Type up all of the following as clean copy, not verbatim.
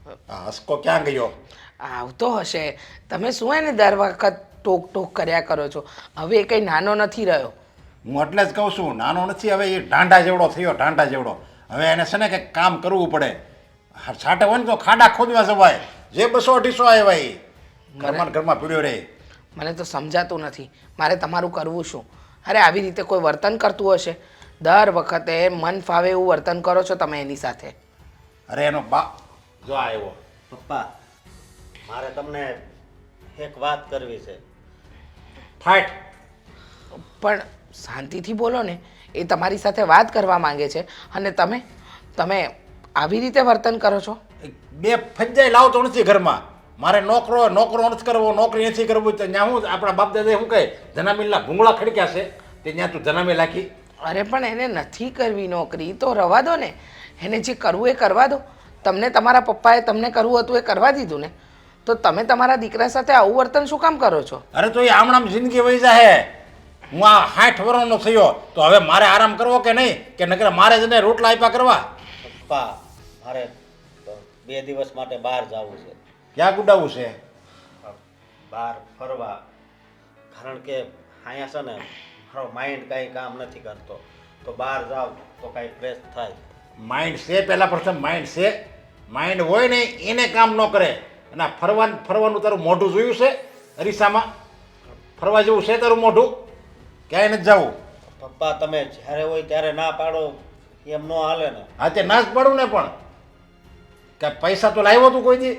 આ હસકો ક્યાં ગયો? આવતો હશે. તમે શું એને દર વખત ટોક ટોક કર્યા કરો છો? હવે એ કંઈ નાનો નથી રહ્યો. હું એટલે જ કહું છું, નાનો નથી હવે, એ ઢાંઢા જેવડો થયો, ઢાંઢા જેવડો. હવે એને છે ને કંઈક કામ કરવું પડે. છાંટે હોય ને તો ખાડા ખોદવા જવાય. જે 200-250 આવ્યા એ ઘરમાં ને ઘરમાં પીડ્યો રહે. મને તો સમજાતું નથી મારે તમારું કરવું શું. અરે આવી રીતે કોઈ વર્તન કરતું હશે? દર વખતે મન ફાવે એવું વર્તન કરો છો તમે એની સાથે. અરે એનો બા જો આવ્યો. પપ્પા મારે તમને એક વાત કરવી છે. ફાઇટ. પણ શાંતિથી બોલો ને. એ તમારી સાથે વાત કરવા માંગે છે અને તમે આવી રીતે વર્તન કરો છો. બે ફજ્જાઈ લાવતો નથી ઘરમાં. મારે નોકરો નથી કરવો, નોકરી નથી કરવું. તો ત્યાં હું આપણા બાપ દાદા શું કહે, જનામીલના ભૂંગળા ખડક્યા છે તે ત્યાં તું જનામી લાખી. અરે પણ એને નથી કરવી નોકરી તો રવા દો ને. એને જે કરવું એ કરવા દો. તમને તમારા પપ્પાએ તમને કરવું હતું એ કરવા દીધું ને. તો તમે તમારા દીકરા સાથે આવું વર્તન શું કામ કરો છો? અરે તો એ આમણામ જિંદગી વહી જાય. હું આ 60 વર્ષનો થયો તો હવે મારે આરામ કરવો કે નહીં? કે નકર મારે જ ને રોટલા આપ્યા કરવા? પપ્પા મારે 2 દિવસ માટે બહાર જવું છે. ક્યાં ગુડાવવું છે? બહાર ફરવા. કારણ કે અહીંયા છે ને મારો માઇન્ડ કાંઈ કામ નથી કરતો. તો બહાર જાવ તો કાંઈ ફ્રેશ થાય. માઇન્ડ છે, પહેલાં પ્રથમ માઇન્ડ છે. માઇન્ડ હોય ને એને કામ ન કરે. અને આ ફરવાનું તારું મોઢું જોયું છે અરીસામાં? ફરવા જેવું છે તારું મોઢું? ક્યાંય નથી જવું. પપ્પા તમે જ્યારે હોય ત્યારે ના પાડો એમ ન હાલે ને. હા તે ના જ પાડું ને, પણ કે પૈસા તો લાવ્યો તું કોઈ દી?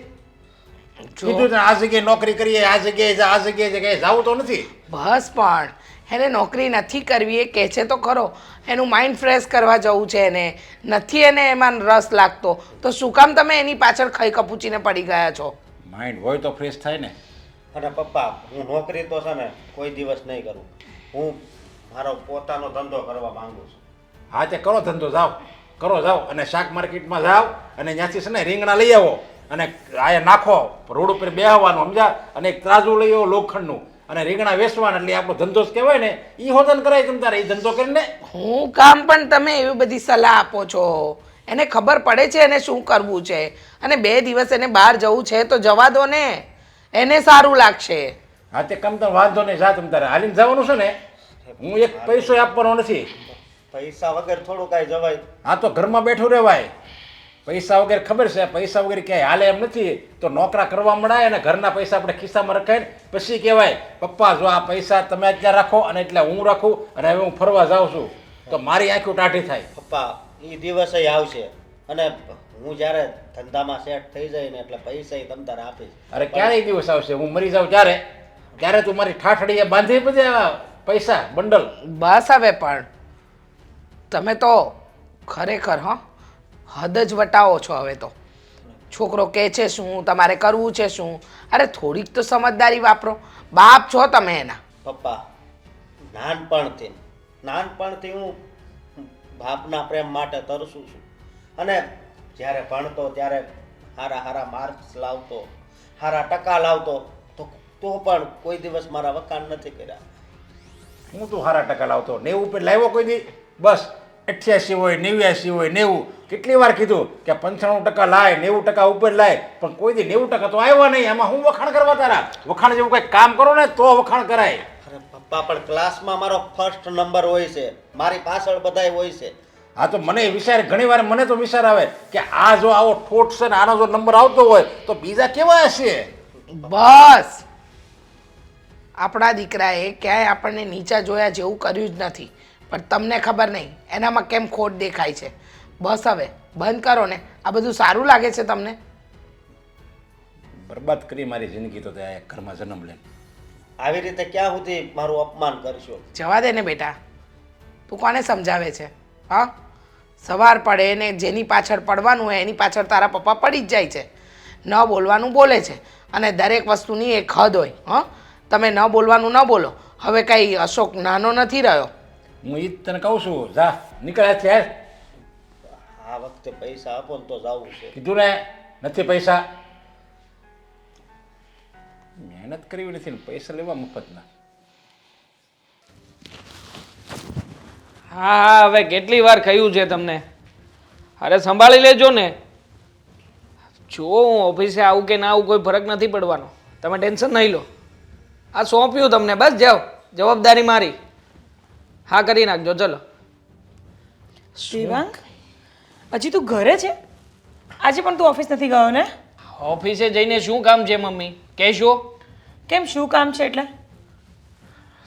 કીધું ને આ જગ્યાએ નોકરી કરીએ, આ જગ્યાએ જા, આ જગ્યાએ કઈ જવું તો નથી. બસ પણ એને નોકરી નથી કરવી એ કહે છે તો ખરો. એનું માઇન્ડ ફ્રેશ કરવા જવું છે એને. નથી એને એમાં રસ લાગતો તો શું કામ તમે એની પાછળ ખઈ કપૂચીને પડી ગયા છો? માઇન્ડ હોય તો ફ્રેશ થાય ને. અને પપ્પા હું નોકરી તો છે ને કોઈ દિવસ નહીં કરું. હું મારો પોતાનો ધંધો કરવા માંગુ છું. હા તે કરો ધંધો, જાઓ અને શાક માર્કેટમાં જાઓ અને ત્યાંથી છે ને રીંગણા લઈ આવો અને આ નાખો રોડ ઉપર બેહવાનું, સમજા? અને એક ત્રાજુ લઈ આવો લોખંડનું અને રીંગણા વેચવાના. એટલે આપણો ધંધો જ કહેવાય ને. એ હોતન કરાય તમ તારે. એ ધંધો કરીને હું કામ પણ તમે એવી બધી સલાહ આપો છો? એને ખબર પડે છે એને શું કરવું છે. અને 2 દિવસ એને બહાર જવું છે તો જવા દો ને, એને સારું લાગશે. હા તે કમ તો વાંધો નહીં, જા તમ તારે. હાલીને જવાનું છે ને. હું એક પૈસો આપવાનો નથી. પૈસા વગર થોડું કાંઈ જવાય? હા તો ઘરમાં બેઠું રહેવાય. પૈસા વગર ખબર છે, પૈસા વગર ક્યાંય હાલે એમ નથી. તો નોકરા કરવા મળાય અને ઘરના પૈસા આપણે ખિસ્સામાં રખાય ને પછી કહેવાય પપ્પા જો આ પૈસા તમે અત્યારે રાખો અને એટલે હું રાખું અને હવે હું ફરવા જાઉં છું. તો મારી આંખો ટાઢી થાય. પપ્પા એ દિવસે આવશે અને હું જ્યારે ધંધામાં સેટ થઈ જાય ને એટલે પૈસા તમ તારે આપીશ. અરે ક્યારે એ દિવસ આવશે? હું મરી જાઉં ત્યારે તું મારી ઠાઠડીએ બાંધી બધા પૈસા બંડલ. બસ હવે પણ તમે તો ખરેખર હદ જ વટાવો છો હવે તો. છોકરો કહે છે શું, તમારે કરવું છે શું? અરે થોડીક તો સમજદારી વાપરો. બાપ છો તમે એના. પપ્પા નાનપણથી હું બાપના પ્રેમ માટે તરસું છું. અને જ્યારે ભણતો ત્યારે સારા માર્ક્સ લાવતો, સારા ટકા લાવતો તો પણ કોઈ દિવસ મારા વખાણ નથી કર્યા. હું તું સારા ટકા લાવતો? 90 ઉપર લાવ્યો કોઈ દી? બસ 88 હોય, 89 હોય, 90. કેટલી વાર કીધું કે 95% લાય, 90% ઉપર લાય, પણ કોઈ દી 90% તો આવ્યા નહીં. એમાં હું વખાણ કરવા તારા? વખાણ જેવું કંઈક કામ કરો ને તો વખાણ કરાય. અરે પપ્પા પણ ક્લાસમાં મારો ફર્સ્ટ નંબર હોય છે, મારી પાછળ બધાય હોય છે. હા તો મને વિચાર ઘણી વાર મને તો વિચાર આવે કે આ જો આવો ઠોઠ છે ને આનો જો નંબર આવતો હોય તો બીજા કેવા હશે? બસ આપણા દીકરાએ ક્યાંય આપણને નીચા જોયા જેવું કર્યું જ નથી. પણ તમને ખબર નહીં એનામાં કેમ ખોટ દેખાય છે. બસ હવે બંધ કરો ને. આ બધું સારું લાગે છે તમને? બરબાદ કરી મારી જિંદગી તો ત્યાં ઘરમાં જન્મ લે. આવી રીતે ક્યાં સુધી મારું અપમાન કરશો? જવા દે ને બેટા. તું કોને સમજાવે છે? હા, સવાર પડે ને જેની પાછળ પડવાનું હોય એની પાછળ તારા પપ્પા પડી જ જાય છે. ન બોલવાનું બોલે છે અને દરેક વસ્તુની એક હદ હોય. તમે ન બોલવાનું ન બોલો. હવે કંઈ અશોક નાનો નથી રહ્યો. હું ઈ જ તને કહું છું, જા નીકળ્યા છે. આ વખતે પૈસા આપો ને તો જવું છે. કીધું ને નથી પૈસા. મહેનત કરવી નથી ને પૈસા લેવા મફતના. હા હવે કેટલી વાર કહ્યું છે તમને? અરે સંભાળી લેજો ને. જો હું ઓફિસે આવું કે ના આવું કોઈ ફરક નથી પડવાનો. તમે ટેન્શન નહીં લો. આ સોંપ્યું તમને, બસ જાઓ, જવાબદારી મારી. હા કરી નાખજો. ચલો. દેવાંગ, હજી તું ઘરે છે? આજે પણ તું ઓફિસ નથી ગયો ને? ઓફિસે જઈને શું કામ છે મમ્મી, કહેશો? કેમ, શું કામ છે એટલે?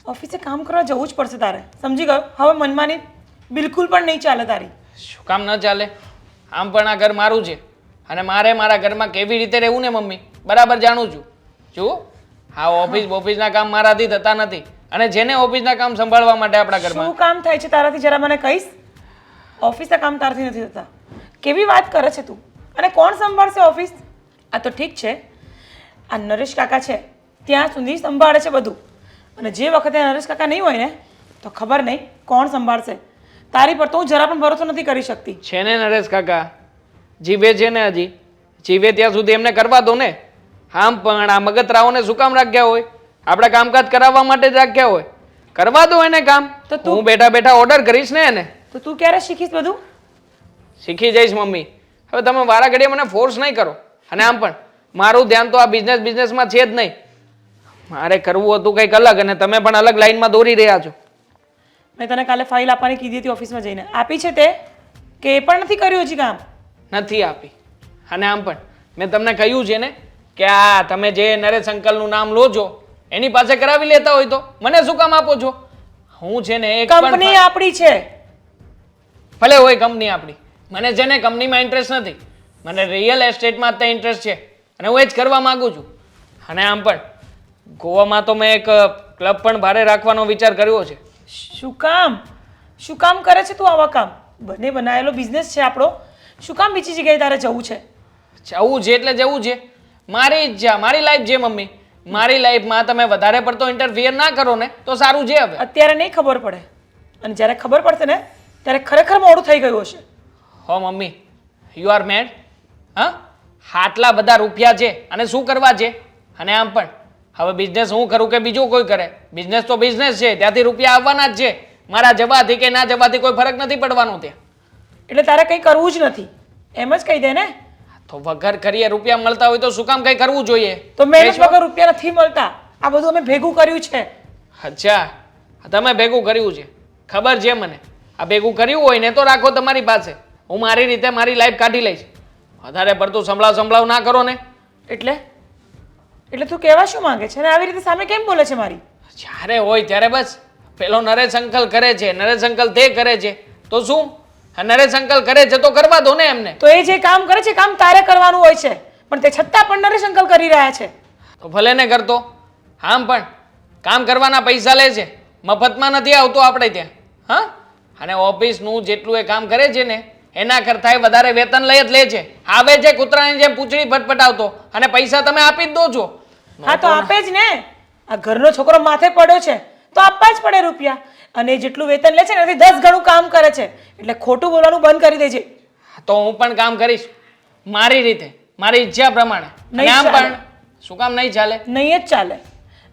ઓફિસે કામ કરવા જવું જ પડશે તારે, સમજી ગયો? હવે મનમાની બિલકુલ પણ નહીં ચાલે તારી. શું કામ ન ચાલે? આમ પણ આ ઘર મારું છે અને મારે મારા ઘરમાં કેવી રીતે રહેવું ને મમ્મી બરાબર જાણું છું. જુઓ, હા ઓફિસના કામ મારાથી થતા નથી અને જેને ઓફિસના કામ સંભાળવા માટે આપણા ઘરમાં શું કામ થાય છે તારાથી જરા મને કહીશ? ઓફિસના કામ તારાથી નથી થતા. કેવી વાત કરે છે તું? અને કોણ સંભાળશે ઓફિસ? આ તો ઠીક છે, આ નરેશ કાકા છે ત્યાં સુધી સંભાળે છે બધું, અને જે વખતે નરેશ કાકા નહીં હોય ને તો ખબર નહીં કોણ સંભાળશે. તારી પર તો હું જરા પણ ભરોસો નથી કરી શકતી. છે ને નરેશ કાકા, જીવે છે ને, હજી જીવે ત્યાં સુધી એમને કરવા દો ને. આમ પણ આ મગતરાઓને શું કામ રાખ્યા હોય? આપણા કામકાજ કરાવવા માટે જ રાખ્યા હોય. કરવા દો એને કામ. તો તો હું બેઠા બેઠા ઓર્ડર કરીશ ને એને. તો તું ક્યારે શીખીશ બધું? શીખી જઈશ મમ્મી. હવે તમે વારા ઘડીએ મને ફોર્સ નહીં કરો. અને આમ પણ મારું ધ્યાન તો આ બિઝનેસમાં છે જ નહીં. મારે કરવું હતું કંઈક અલગ અને તમે પણ અલગ લાઈનમાં દોરી રહ્યા છો. મેં તને કાલે ફાઇલ આપવાની કીધી હતી ઓફિસમાં જઈને, આપી છે તે કે એ પણ નથી કર્યું હજી કામ? નથી આપી. અને આમ પણ મેં તમને કહ્યું છે ને કે આ તમે જે નરેશ અંકલનું નામ લો છો એની પાસે કરાવી લેતા હોય તો મને શું કામ આપો છો? હું છે ને એક કંપની આપણી છે. ભલે હોય કંપની આપણી, મને છે ને કંપનીમાં ઇન્ટરેસ્ટ નથી. મને રિયલ એસ્ટેટમાં તે ઇન્ટરેસ્ટ છે અને હું એ જ કરવા માંગુ છું. અને આમ પણ ગોવામાં તો મેં એક ક્લબ પણ ભાડે રાખવાનો વિચાર કર્યો છે. શું કામ? શું કામ કરે છે તું આવા કામ? બને બનાવેલો બિઝનેસ છે આપણો, શું કામ બીજી જગ્યાએ તારે જવું છે? જવું છે એટલે જવું છે. મારી ઈચ્છા, મારી લાઈફ છે મમ્મી. મારી લાઈફમાં તમે વધારે પડતો ઇન્ટરફિયર ના કરો ને તો સારું છે. હવે અત્યારે નહીં ખબર પડે, અને જ્યારે ખબર પડશે ને ત્યારે ખરેખર મોડું થઈ ગયું હશે. હો મમ્મી, યુ આર મેડ. હા, આટલા બધા રૂપિયા છે અને શું કરવા છે? અને આમ પણ હવે બિઝનેસ હું કરું કે બીજું કોઈ કરે, બિઝનેસ તો બિઝનેસ છે, ત્યાંથી રૂપિયા આવવાના જ છે. મારા જવાથી કે ના જવાથી કોઈ ફરક નથી પડવાનો ત્યાં. એટલે તારે કંઈ કરવું જ નથી, એમ જ કહી દે ને. તો વગર કરીએ રૂપિયા મળતા હોય તો શું કામ કંઈ કરવું જોઈએ? તો મહેનત વગર રૂપિયા નથી મળતા. આ બધું અમે ભેગું કર્યું છે. અચ્છા, તમે ભેગું કર્યું છે, ખબર છે મને. આ ભેગું કર્યું હોય ને તો રાખો તમારી પાસે, હું મારી રીતે મારી લાઈફ કાઢી લઈશ. વધારે પડતું સંભળાવ ના કરો ને. એટલે એટલે તું કહેવા શું માંગે છે? અને આવી રીતે સામે કેમ બોલે છે મારી? જ્યારે હોય ત્યારે બસ પેલો નરેશ અંકલ કરે છે, નરેશ અંકલ તે કરે છે તો શું? આ નરેશ અંકલ કરે છે તો કરવા દો ને એમને. તો એ જે કામ કરે છે કામ તારે કરવાનું હોય છે, પણ તે છતાં પણ નરેશ અંકલ કરી રહ્યા છે. તો ભલે ને કરતો. આમ પણ કામ કરવાના પૈસા લે છે, મફતમાં નથી આવતો આપણે ત્યાં. હા, અને ઓફિસનું જેટલું એ કામ કરે છે ને એના કરતાં વધારે વેતન લઈ જ લે છે. આવે છે કૂતરાની જેમ પૂંછડી ફટફટાવતો અને પૈસા તમે આપી જ દો છો. હા તો આપે જ ને. આ ઘરનો છોકરો માથે પડ્યો છે તો આપવા જ પડે રૂપિયા. અને જેટલું વેતન લે છે ને એનાથી 10 ગણું કામ કરે છે, એટલે ખોટું બોલવાનું બંધ કરી દેજે. તો હું પણ કામ કરીશ મારી રીતે, મારી ઈચ્છા પ્રમાણે. અને આમ પણ શું કામ નહીં ચાલે? નહીં જ ચાલે.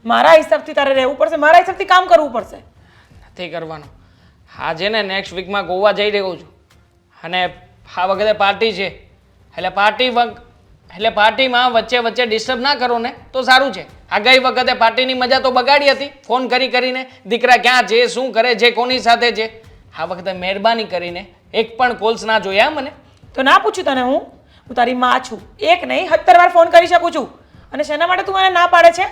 મારા હિસાબથી તારે રહેવું પડશે, મારા હિસાબથી કામ કરવું પડશે. નથી કરવાનું. આજે ને નેક્સ્ટ વીકમાં ગોવા જઈ રહ્યો છું અને આ વખતે પાર્ટી છે એટલે પાર્ટીમાં વચ્ચે વચ્ચે ડિસ્ટર્બ ના કરો ને તો સારું છે. આ ગઈ વખતે પાર્ટીની મજા તો બગાડી હતી, ફોન કરીને દીકરા ક્યાં છે, શું કરે છે, કોની સાથે છે. આ વખતે મહેરબાની કરીને એક પણ કોલ્સ ના જોયા મને. તો ના પૂછું તને? હું તારી માં છું, એક નહીં 17 વાર ફોન કરી શકું છું. અને શેના માટે તું મને ના પાડે છે?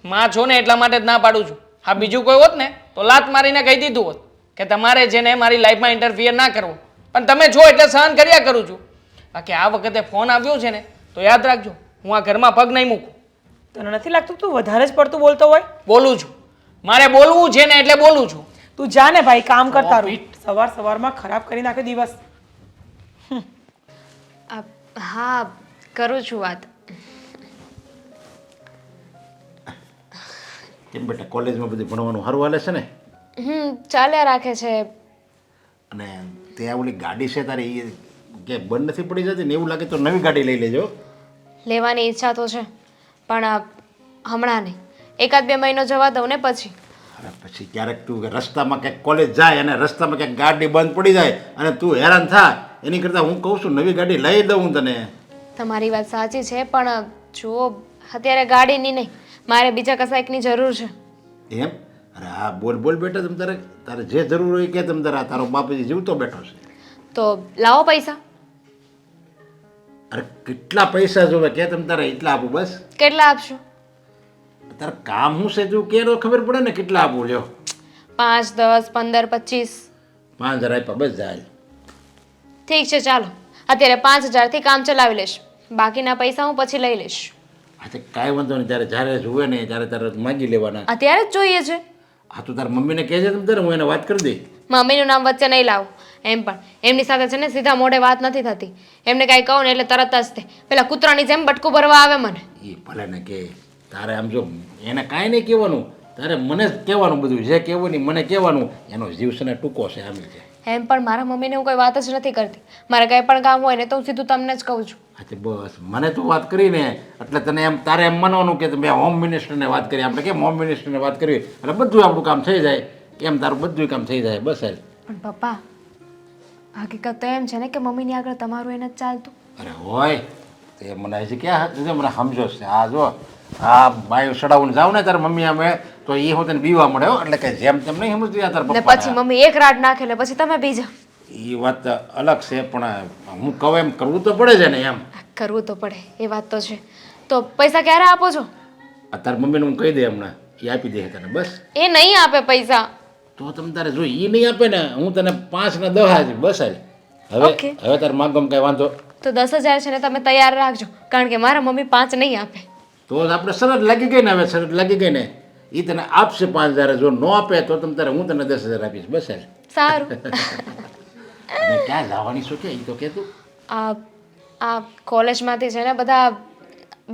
માં છો ને એટલા માટે જ ના પાડું છું. હા, બીજું કોઈ હોત ને તો લાત મારીને કહી દીધું હોત કે તમારે છે ને મારી લાઈફમાં ઇન્ટરફિયર ના કરવો, પણ તમે છો એટલે સહન કર્યા કરું છું. બાકી આ વખતે ફોન આવ્યો છે ને તો યાદ રાખજો, હું આ ઘરમાં પગ નહીં મૂકું. તને નથી લાગતું તું વધારે જ પડતું બોલતો હોય? બોલું છું, મારે બોલવું છે ને એટલે બોલું છું. તું જા ને ભાઈ, કામ કરતા રહો. સવારમાં ખરાબ કરી નાખે દિવસ. હા, કરું છું વાત. કેમ બેટા, કોલેજમાં બધું ભણવાનું સારું હાલે છે ને? ચાલ્યા રાખે છે. અને ત્યાં ઓલી ગાડી છે તારી એ કે બંધ નથી પડી જતી ને? એવું લાગે તો નવી ગાડી લઈ લેજો. લેવાની ઈચ્છા તો છે પણ હમણાં નહીં, 1-2 મહિનો જવા દઉં ને પછી. અરે પછી ક્યારેક તું રસ્તામાં ક્યાંક કોલેજ જાય અને રસ્તામાં ક્યાંક ગાડી બંધ પડી જાય અને તું હેરાન થાય એની કરતાં હું કહું છું નવી ગાડી લઈ દઉં તને. તમારી વાત સાચી છે, પણ જુઓ અત્યારે ગાડીની નહીં, મારે બીજા કશાકની જરૂર છે. એમ? અરે હા, બોલ બોલ બેટા, તમ તારે જે જરૂર હોય કે તમ તારે. તારો બાપ હજી જીવતો બેઠો છે. તો લાવો પૈસા. અરે કેટલા પૈસા જોવે કે તમ તારે એટલા આપું બસ. કેટલા આપશો? તારે કામ શું છે તું કે તો ખબર પડે ને કેટલા આપું. લ્યો 5, 10, 15, 25. 5000 આપ્યા બસ જાય. ઠીક છે, ચાલો અત્યારે 5000થી કામ ચલાવી લઈશ, બાકીના પૈસા હું પછી લઈ લઈશ. હા તો કાંઈ વાંધો નહીં, ત્યારે જ્યારે જુએ ને ત્યારે તારે માગી લેવાના. અત્યારે જ જોઈએ છે. હા તો તારા મમ્મીને કહેજે તમ તારે, હું એને વાત કરી દઈ. મમ્મીનું નામ વચ્ચે નહીં લાવો. એમ પણ એમની સાથે છે ને સીધા મોઢે વાત નથી થતી. એમને કાંઈ કહું ને એટલે તરત જ તે પેલા કૂતરાની જેમ બટકું ભરવા આવે મને. એ ભલે ને કે તારે આમ જો એને કાંઈ નહીં કહેવાનું, તારે મને જ કહેવાનું બધું. જે કહેવું નહીં મને કહેવાનું. એનો જીવ છે ને ટૂંકો છે આમ છે. એમ પણ મારા મમ્મીને હું કોઈ વાત જ નથી કરતી. મારે કંઈ પણ કામ હોય ને તો હું સીધું તમને જ કહું છું. હા તે બસ મને તું વાત કરીને એટલે તને એમ તારે એમ માનવાનું કે મેં હોમ મિનિસ્ટરને વાત કરી. આપણે કેમ હોમ મિનિસ્ટરને વાત કરવી એટલે બધું આપણું કામ થઈ જાય, એમ તારું બધું કામ થઈ જાય બસ. પણ પપ્પા, હકીકત તો એમ છે ને કે મમ્મીની આગળ તમારું એને જ ચાલતું. અરે હોય તે મને હજી ક્યાં હતું મને સમજો છે. આ જો આ બાયું ચડાવીને જાવ ને તારે મમ્મી અમે તો એ હું તને બીવા મળે હો. એટલે કે જેમ તેમ નહીં સમજતી આ તારા ને પપ્પા. પછી મમ્મી એક રાત નાખે એટલે પછી તમે બીજા. એ વાત અલગ છે, પણ હું કહું એમ કરવું તો પડે છે ને એમ. કરવું તો પડે, એ વાત તો છે. તો પૈસા ક્યારે આપો છો? તાર મમ્મીને હું કહી દે હમણાં, એ આપી દે તને બસ. એ નહીં આપે પૈસા. તો તમે તારે જો એ નહીં આપે ને હું તને 5 ને 10 આપીશ બસ. હવે Okay. હવે તારે માગમ કઈ વાંધો તો 10000 છે ને તમે તૈયાર રાખજો, કારણ કે મારા મમ્મી 5 નહીં આપે. તો આપણે શરત લાગી ગઈ ને. હવે શરત લાગી ગઈ ને, એ તને આપશે 5000. જો ન આપે તો તમે તારે હું તને 10000 આપીશ બસ. સારું. અને ક્યાં જવાની શું કે એ તો કે તું. આ કોલેજમાંથી છે ને બધા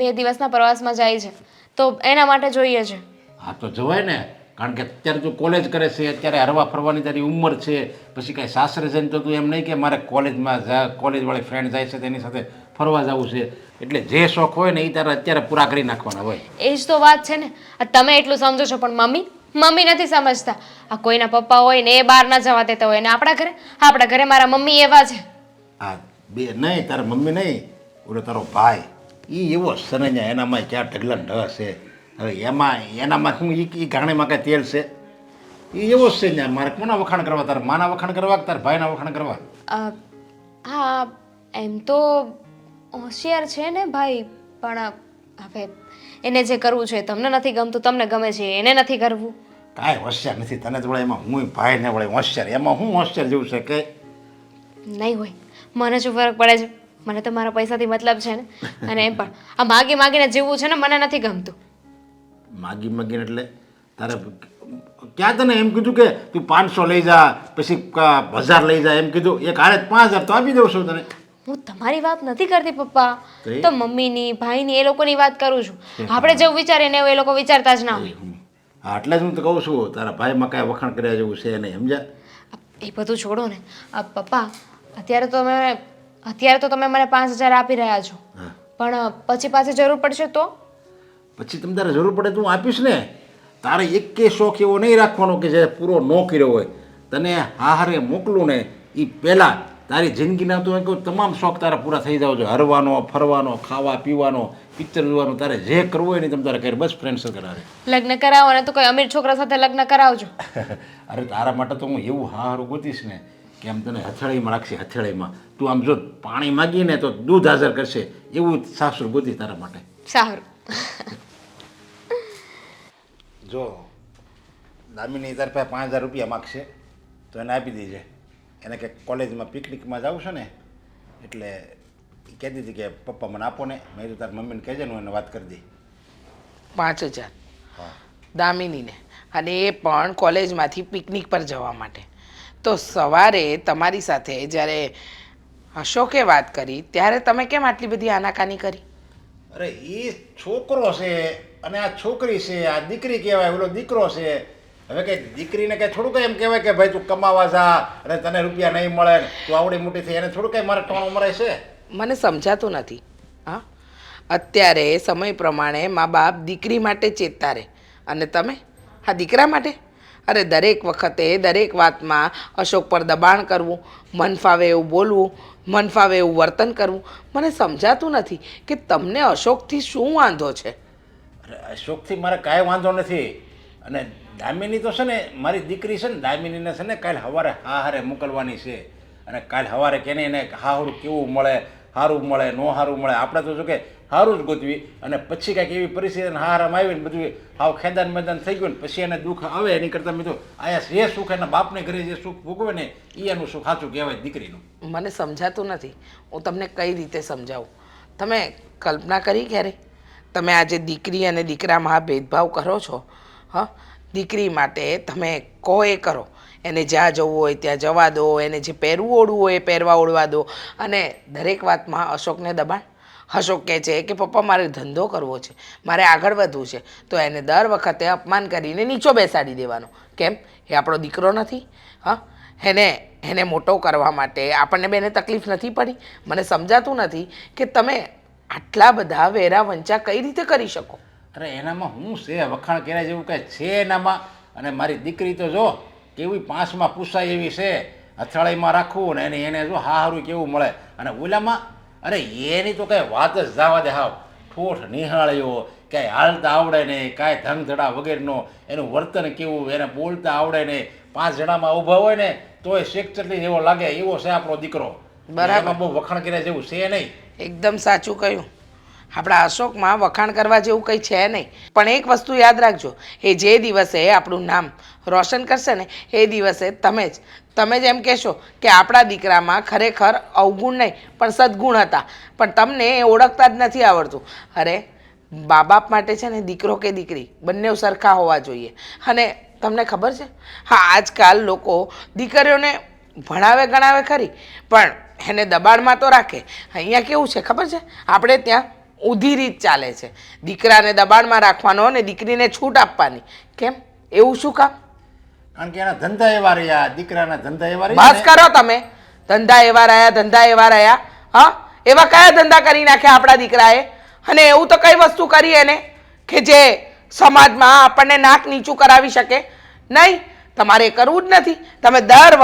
2 દિવસના પ્રવાસમાં જાય છે, તો એના માટે જોઈએ છે. હા તો જવાય ને, કારણ કે અત્યારે તું કોલેજ કરે છે, અત્યારે હરવા ફરવાની તારી ઉંમર છે. પછી કાંઈ સાસરે જઈને તો તું એમ નહીં કે મારે કોલેજમાં કોલેજવાળી ફ્રેન્ડ જાય છે તેની સાથે ફરવા જવું છે. એટલે જે શોખ હોય ને એ તારે અત્યારે પૂરા કરી નાખવાના હોય. એ જ તો વાત છે ને. આ તમે એટલું સમજો છો પણ મમ્મી નથી સમજતા. આ કોઈના પપ્પા હોય ને એ બહાર ના જવા દેતા હોય ને આપણા ઘરે મારા મમ્મી એવા છે. આ બે નહીં, તારા મમ્મી નહીં, ઓલો તારો ભાઈ એ એવો સરંજા. એનામાં ક્યાં ઢગલા ઢ છે. હવે એનામાં શું એ ઘાણીમાં કાંઈ તેલ છે. એ એવો જ છે ને. મારે કોના વખાણ કરવા? તારા માના વખાણ કરવા કે તારા ભાઈના વખાણ કરવા? હા, એમ તો હોશિયાર છે ને ભાઈ, પણ હવે એને જે કરવું છે તમને નથી ગમતું, તમને ગમે છે એને નથી કરવું. કાંઈ હોશિયાર નથી. તને તો વળે એમાં હું ભાઈ ને વળે હોશિયાર. એમાં હું હોશિયાર જેવું છે કે નહીં હોય. મને શું ફરક પડે છે? મને તો મારા પૈસાથી મતલબ છે ને. અને એમ પણ આ માગીને જીવવું છે ને મને નથી ગમતું. માગીને એટલે તારે ક્યાં તને એમ કીધું કે તું 500 લઈ જા, પછી 1000 લઈ જા? એમ કીધું. એક હારે 5000 તો આપી દઉં છું તને. હું તમારી વાત નથી કરતી પપ્પા, તો એ? તો મમ્મીની, ભાઈની, એ લોકોની વાત કરું છું. આપણે જેવું વિચારીએ ને એવું એ લોકો વિચારતા જ ના હોય. હા એટલે જ હું તો કહું છું તારા ભાઈમાં કાંઈ વખાણ કર્યા જેવું છે નહીં. સમજ્યા? એ બધું છોડો ને. પપ્પા, અત્યારે તો તમે મને 5000 આપી રહ્યા છો, હા પણ પછી પાછી જરૂર પડશે તો? પછી તમે તારે જરૂર પડે તો હું આપીશ ને. તારે એકે શોખ એવો નહીં રાખવાનો કે જે પૂરો ન કર્યો હોય. તને હારે મોકલું ને એ પહેલાં તારી જિંદગીના તો કહું તમામ શોખ તારા પૂરા થઈ જાવ છો. હરવાનો, ફરવાનો, ખાવા પીવાનો, પિક્ચર જોવાનું, તારે જે કરવું હોય ને તમે તારે કરે બસ. ફ્રેન્ડ સર્કલ હારે લગ્ન કરાવો ને તો કોઈ અમીર છોકરા સાથે લગ્ન કરાવજો. અરે તારા માટે તો હું એવું હારું ગોતીશ ને કે આમ તને હથેળીમાં રાખશે. હથેળીમાં તું આમ જો પાણી માગીને તો દૂધ હાજર કરશે એવું સાસુ ગોતી તારા માટે. સારું. જો દામિની તારી પાસે 5000 રૂપિયા માગશે તો એને આપી દેજે. એને કે કોલેજમાં પિકનિકમાં જવું છે ને એટલે એ કહેતી હતી કે પપ્પા મને આપો ને. મેં તો તારી મમ્મીને કહેજે ને હું એને વાત કરી દઈ. 5000 હા દામિનીને, અને એ પણ કોલેજમાંથી પિકનિક પર જવા માટે. તો સવારે તમારી સાથે જ્યારે અશોકે વાત કરી ત્યારે તમે કેમ આટલી બધી આનાકાની કરી? અરે એ છોકરો છે અને આ છોકરી છે. આ દીકરી કહેવાય, ઓલો દીકરો છે. હવે કંઈ દીકરીને કંઈ થોડું કંઈ એમ કહેવાય કે ભાઈ તું કમાવા જા અને તને રૂપિયા નહીં મળે, તું આવડી મોટી થઈ, એને થોડું કંઈ મારે ટોણું મરાય છે? મને સમજાતું નથી. હા, અત્યારે સમય પ્રમાણે મા બાપ દીકરી માટે ચેતતા રહે અને તમે આ દીકરા માટે? અરે દરેક વખતે દરેક વાતમાં અશોક પર દબાણ કરવું, મન ફાવે એવું બોલવું, મન ફાવે એવું વર્તન કરવું. મને સમજાતું નથી કે તમને અશોકથી શું વાંધો છે. અરે અશોકથી મારે કાંઈ વાંધો નથી. અને દામિની તો છે ને મારી દીકરી છે ને, દામિનીને છે ને કાલે સવારે હારે મોકલવાની છે. અને કાલે સવારે કેને એને હારું કેવું મળે, સારું મળે ન સારું મળે, આપણે તો જો કે સારું જ ગોતવી. અને પછી કાંઈક એવી પરિસ્થિતિ હારામાં આવી ને બધું હાવ ખેદાન મેદાન થઈ ગયું ને પછી એને દુઃખ આવે એની કરતાં મેં તો આયા જે સુખ એના બાપને ઘરે જે સુખ ભોગવે ને એ એનું સુખ સાચું કહેવાય દીકરીનું. મને સમજાતું નથી. હું તમને કઈ રીતે સમજાવું. તમે કલ્પના કરી ક્યારે? તમે આજે દીકરી અને દીકરામાં આ ભેદભાવ કરો છો. હા, દીકરી માટે તમે કહો એ કરો, એને જ્યાં જવું હોય ત્યાં જવા દો, એને જે પહેરવું ઓળવું હોય એ પહેરવા ઓળવા દો. અને દરેક વાતમાં અશોકને દબાણ. અશોક કહે છે કે પપ્પા મારે ધંધો કરવો છે, મારે આગળ વધવું છે, તો એને દર વખતે અપમાન કરીને નીચો બેસાડી દેવાનો. કેમ? એ આપણો દીકરો નથી? હા, એને મોટો કરવા માટે આપણને બેને તકલીફ નથી પડી? મને સમજાતું નથી કે તમે આટલા બધા વેરા વંચા કઈ રીતે કરી શકો. અરે એનામાં હું છે, વખાણ કર્યા જેવું કાંઈ છે એનામાં. અને મારી દીકરી તો જો કેવી પાંચમાં પૂછાય એવી છે, અથડાઈમાં રાખવું ને એને જો હારું કેવું મળે. અને ઓલામાં અરે એની તો કાંઈ વાત જ જવા દે. હાવ ઠોઠ નિહાળ્યો, કાંઈ હાલતા આવડે નહીં, કાંઈ ધંધડા વગેરેનો, એનું વર્તન કેવું, એને બોલતા આવડે નહીં. 5 જણામાં ઊભા હોય ને તોય શેકચટલી જેવો લાગે એવો છે આપણો દીકરો. બરાબર. એમાં બહુ વખાણ કર્યા જેવું છે નહીં. એકદમ સાચું કહ્યું. આપણા અશોકમાં વખાણ કરવા જેવું કંઈ છે નહીં. પણ એક વસ્તુ યાદ રાખજો, એ જે દિવસે આપણું નામ રોશન કરશે ને એ દિવસે તમે જ એમ કહેશો કે આપણા દીકરામાં ખરેખર અવગુણ નહીં પણ સદગુણ હતા, પણ તમને એ ઓળખતા જ નથી આવડતું. અરે મા બાપ માટે છે ને દીકરો કે દીકરી બંને સરખા હોવા જોઈએ. અને તમને ખબર છે, હા, આજકાલ લોકો દીકરીઓને ભણાવે ગણાવે ખરી પણ એને દબાણમાં તો રાખે. અહીંયા કેવું છે ખબર છે? આપણે ત્યાં ઊંધી રીત ચાલે છે. દીકરાને દબાણમાં રાખવાનો અને દીકરીને છૂટ આપવાની. કેમ? એવું શું કામ? કારણ કે એના ધંધા એવા રહ્યા, દીકરાના ધંધા એવા રહ્યા. બસ કરો તમે. ધંધા એવા રહ્યા, ધંધા એવા રહ્યા. હા, એવા કયા ધંધા કરી નાખ્યા આપણા દીકરાએ? અને એવું તો કઈ વસ્તુ કરી એને કે જે સમાજમાં આપણને નાક નીચું કરાવી શકે? નહીં, તમારે કરવું જ નથી. તમે દર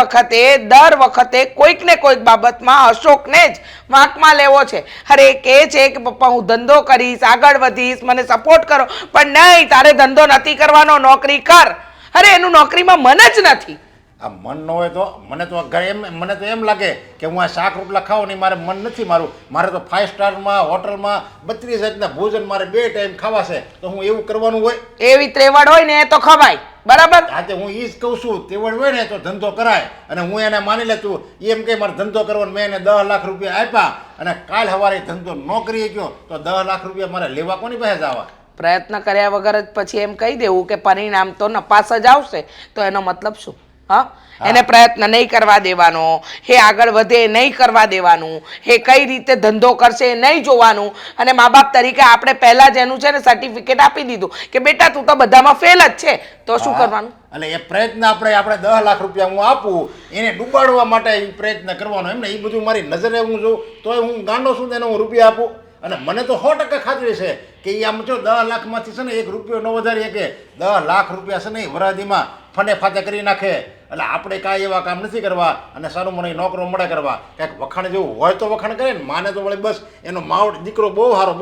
વખતે કોઈક ને કોઈક બાબતમાં અશોકને જ વાંકમાં લેવો છે. અરે એ કહે છે કે પપ્પા હું ધંધો કરીશ, આગળ વધીશ, મને સપોર્ટ કરો. પણ નહીં, તારે ધંધો નથી કરવાનો, નોકરી કર. અરે એનું નોકરીમાં મન જ નથી. આ મન ન હોય તો મને તો એમ લાગે કે હું આ શાક રોટલા ખાઉં નહીં, મારે મન નથી મારું. મારે તો 5 સ્ટારમાં હોટલમાં 32 જાતના ભોજન મારે 2 ટાઈમ ખાવા છે, તો હું એવું કરવાનું હોય? એવી ત્રેવડ હોય ને તો ખવાય. બરાબર? આજે હું એ જ કહું છું, તેવડ હોય ને તો ધંધો કરાય. અને હું એને માની લેતું એમ કે મારે ધંધો કરવાનો, મેં એને 10 લાખ રૂપિયા આપ્યા અને કાલ સવારે ધંધો નોકરીએ ગયો તો 10 લાખ રૂપિયા મારે લેવા કોની પાસે જવા? પ્રયત્ન કર્યા વગર જ પછી એમ કહી દેવું કે પરિણામ તો નપાસ જ આવશે, તો એનો મતલબ શું? હા, એને પ્રયત્ન નહીં કરવા દેવાનો, એ આગળ વધે નહીં કરવા દેવાનું, એ કઈ રીતે ધંધો કરશે એ નહીં જોવાનું. અને મા બાપ તરીકે આપણે પહેલાં જ એનું છે ને સર્ટિફિકેટ આપી દીધું કે બેટા તું તો બધામાં ફેલ જ છે, તો શું કરવાનું? એટલે એ પ્રયત્ન આપણે 10 લાખ રૂપિયા હું આપું એને ડૂબાડવા માટે એ પ્રયત્ન કરવાનો એમ ને. એ બધું મારી નજરે હું જોઉં તોય હું ગાંડો છું તેને હું રૂપિયા આપું. અને મને તો 100% ખાતરી છે કે એ આમ જો 10 લાખમાંથી છે ને 1 રૂપિયો ન વધારીએ કે 10 લાખ રૂપિયા છે ને એ વરાદીમાં ફને ફાતે કરી નાખે. એટલે આપણે કાંઈ એવા કામ નથી કરવા અને સારું મને નોકરો મળે કરવા. કંઈક વખાણ જેવું હોય તો વખાણ કરે ને. માને તો વળી બસ એનો માવડ દીકરો બહુ સારો,